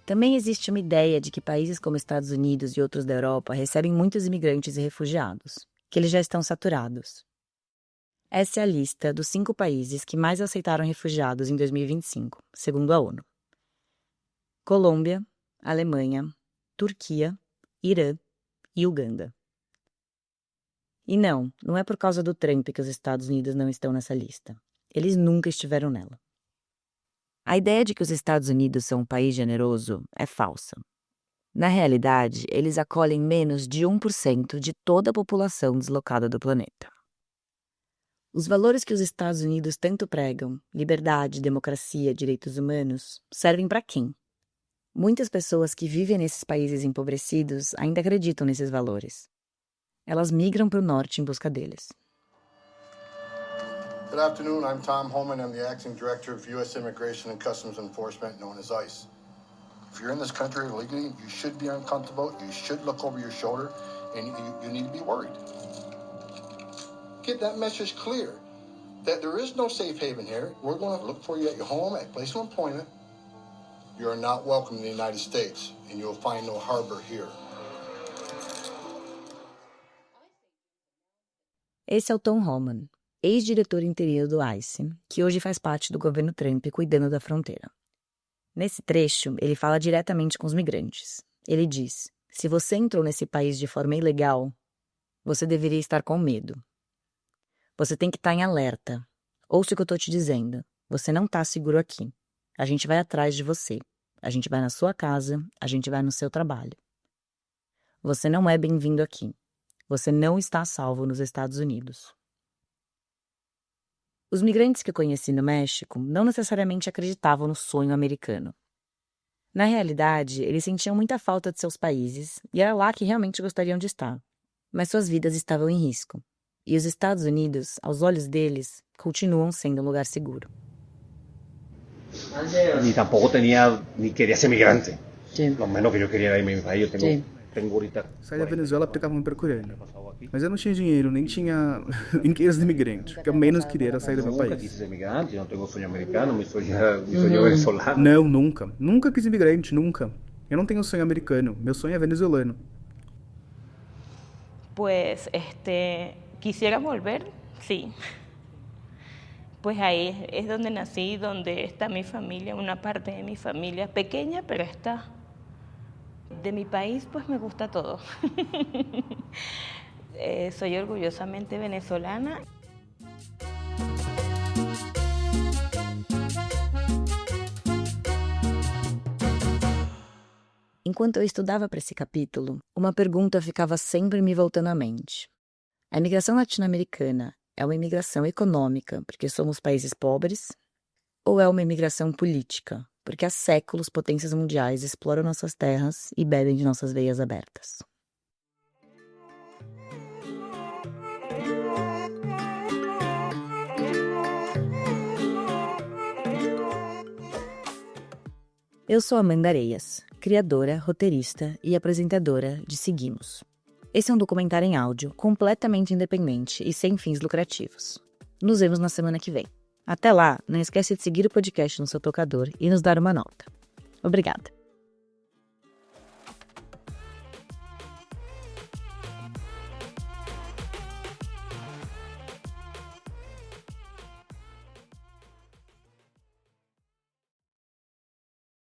Também existe uma ideia de que países como Estados Unidos e outros da Europa recebem muitos imigrantes e refugiados, que eles já estão saturados. Essa é a lista dos 5 países que mais aceitaram refugiados em 2025, segundo a ONU. Colômbia, Alemanha, Turquia, Irã e Uganda. E não é por causa do Trump que os Estados Unidos não estão nessa lista. Eles nunca estiveram nela. A ideia de que os Estados Unidos são um país generoso é falsa. Na realidade, eles acolhem menos de 1% de toda a população deslocada do planeta. Os valores que os Estados Unidos tanto pregam, liberdade, democracia, direitos humanos, servem para quem? Muitas pessoas que vivem nesses países empobrecidos ainda acreditam nesses valores. Elas migram para o norte em busca deles. Good afternoon, I'm Tom Holman. I'm the Acting Director of U.S. Immigration and Customs Enforcement, known as ICE. If you're in this country illegally, you should be uncomfortable, you should look over your shoulder, and you need to be worried. Get that message clear, that there is no safe haven here. We're going to look for you at your home, at place of employment. You are not welcome in the United States, and you will find no harbor here. Esse é o Tom Holman, ex-diretor interino do ICE, que hoje faz parte do governo Trump cuidando da fronteira. Nesse trecho, ele fala diretamente com os migrantes. Ele diz: se você entrou nesse país de forma ilegal, você deveria estar com medo. Você tem que estar em alerta. Ouça o que eu estou te dizendo. Você não está seguro aqui. A gente vai atrás de você. A gente vai na sua casa. A gente vai no seu trabalho. Você não é bem-vindo aqui. Você não está a salvo nos Estados Unidos. Os migrantes que eu conheci no México não necessariamente acreditavam no sonho americano. Na realidade, eles sentiam muita falta de seus países e era lá que realmente gostariam de estar. Mas suas vidas estavam em risco. E os Estados Unidos, aos olhos deles, continuam sendo um lugar seguro. Ni tampoco ni quería ser migrante. Lo menos que yo quería era irme a mi país. Tengo ahorita. Saí da Venezuela porque estavam me procurando. Mas eu não tinha dinheiro, nem tinha inquéritos de imigrante. O que eu menos queria era sair do meu país. Nunca quis ser migrante, eu não tenho sonho americano, meu sonho venezolano. Não, nunca. Nunca quis imigrante, nunca. Eu não tenho sonho americano, meu sonho é venezuelano. Pues, quisiera volver, sí. Pues ahí es donde nací, donde está mi familia, una parte de mi familia, pequeña, pero está. De mi país, pues me gusta todo. Soy orgullosamente venezolana. Enquanto eu estudava para esse capítulo, uma pergunta ficava sempre me voltando à mente. A imigração latino-americana é uma imigração econômica, porque somos países pobres? Ou é uma imigração política, porque há séculos potências mundiais exploram nossas terras e bebem de nossas veias abertas? Eu sou Amanda Areias, criadora, roteirista e apresentadora de Seguimos. Esse é um documentário em áudio, completamente independente e sem fins lucrativos. Nos vemos na semana que vem. Até lá, não esquece de seguir o podcast no seu tocador e nos dar uma nota. Obrigada!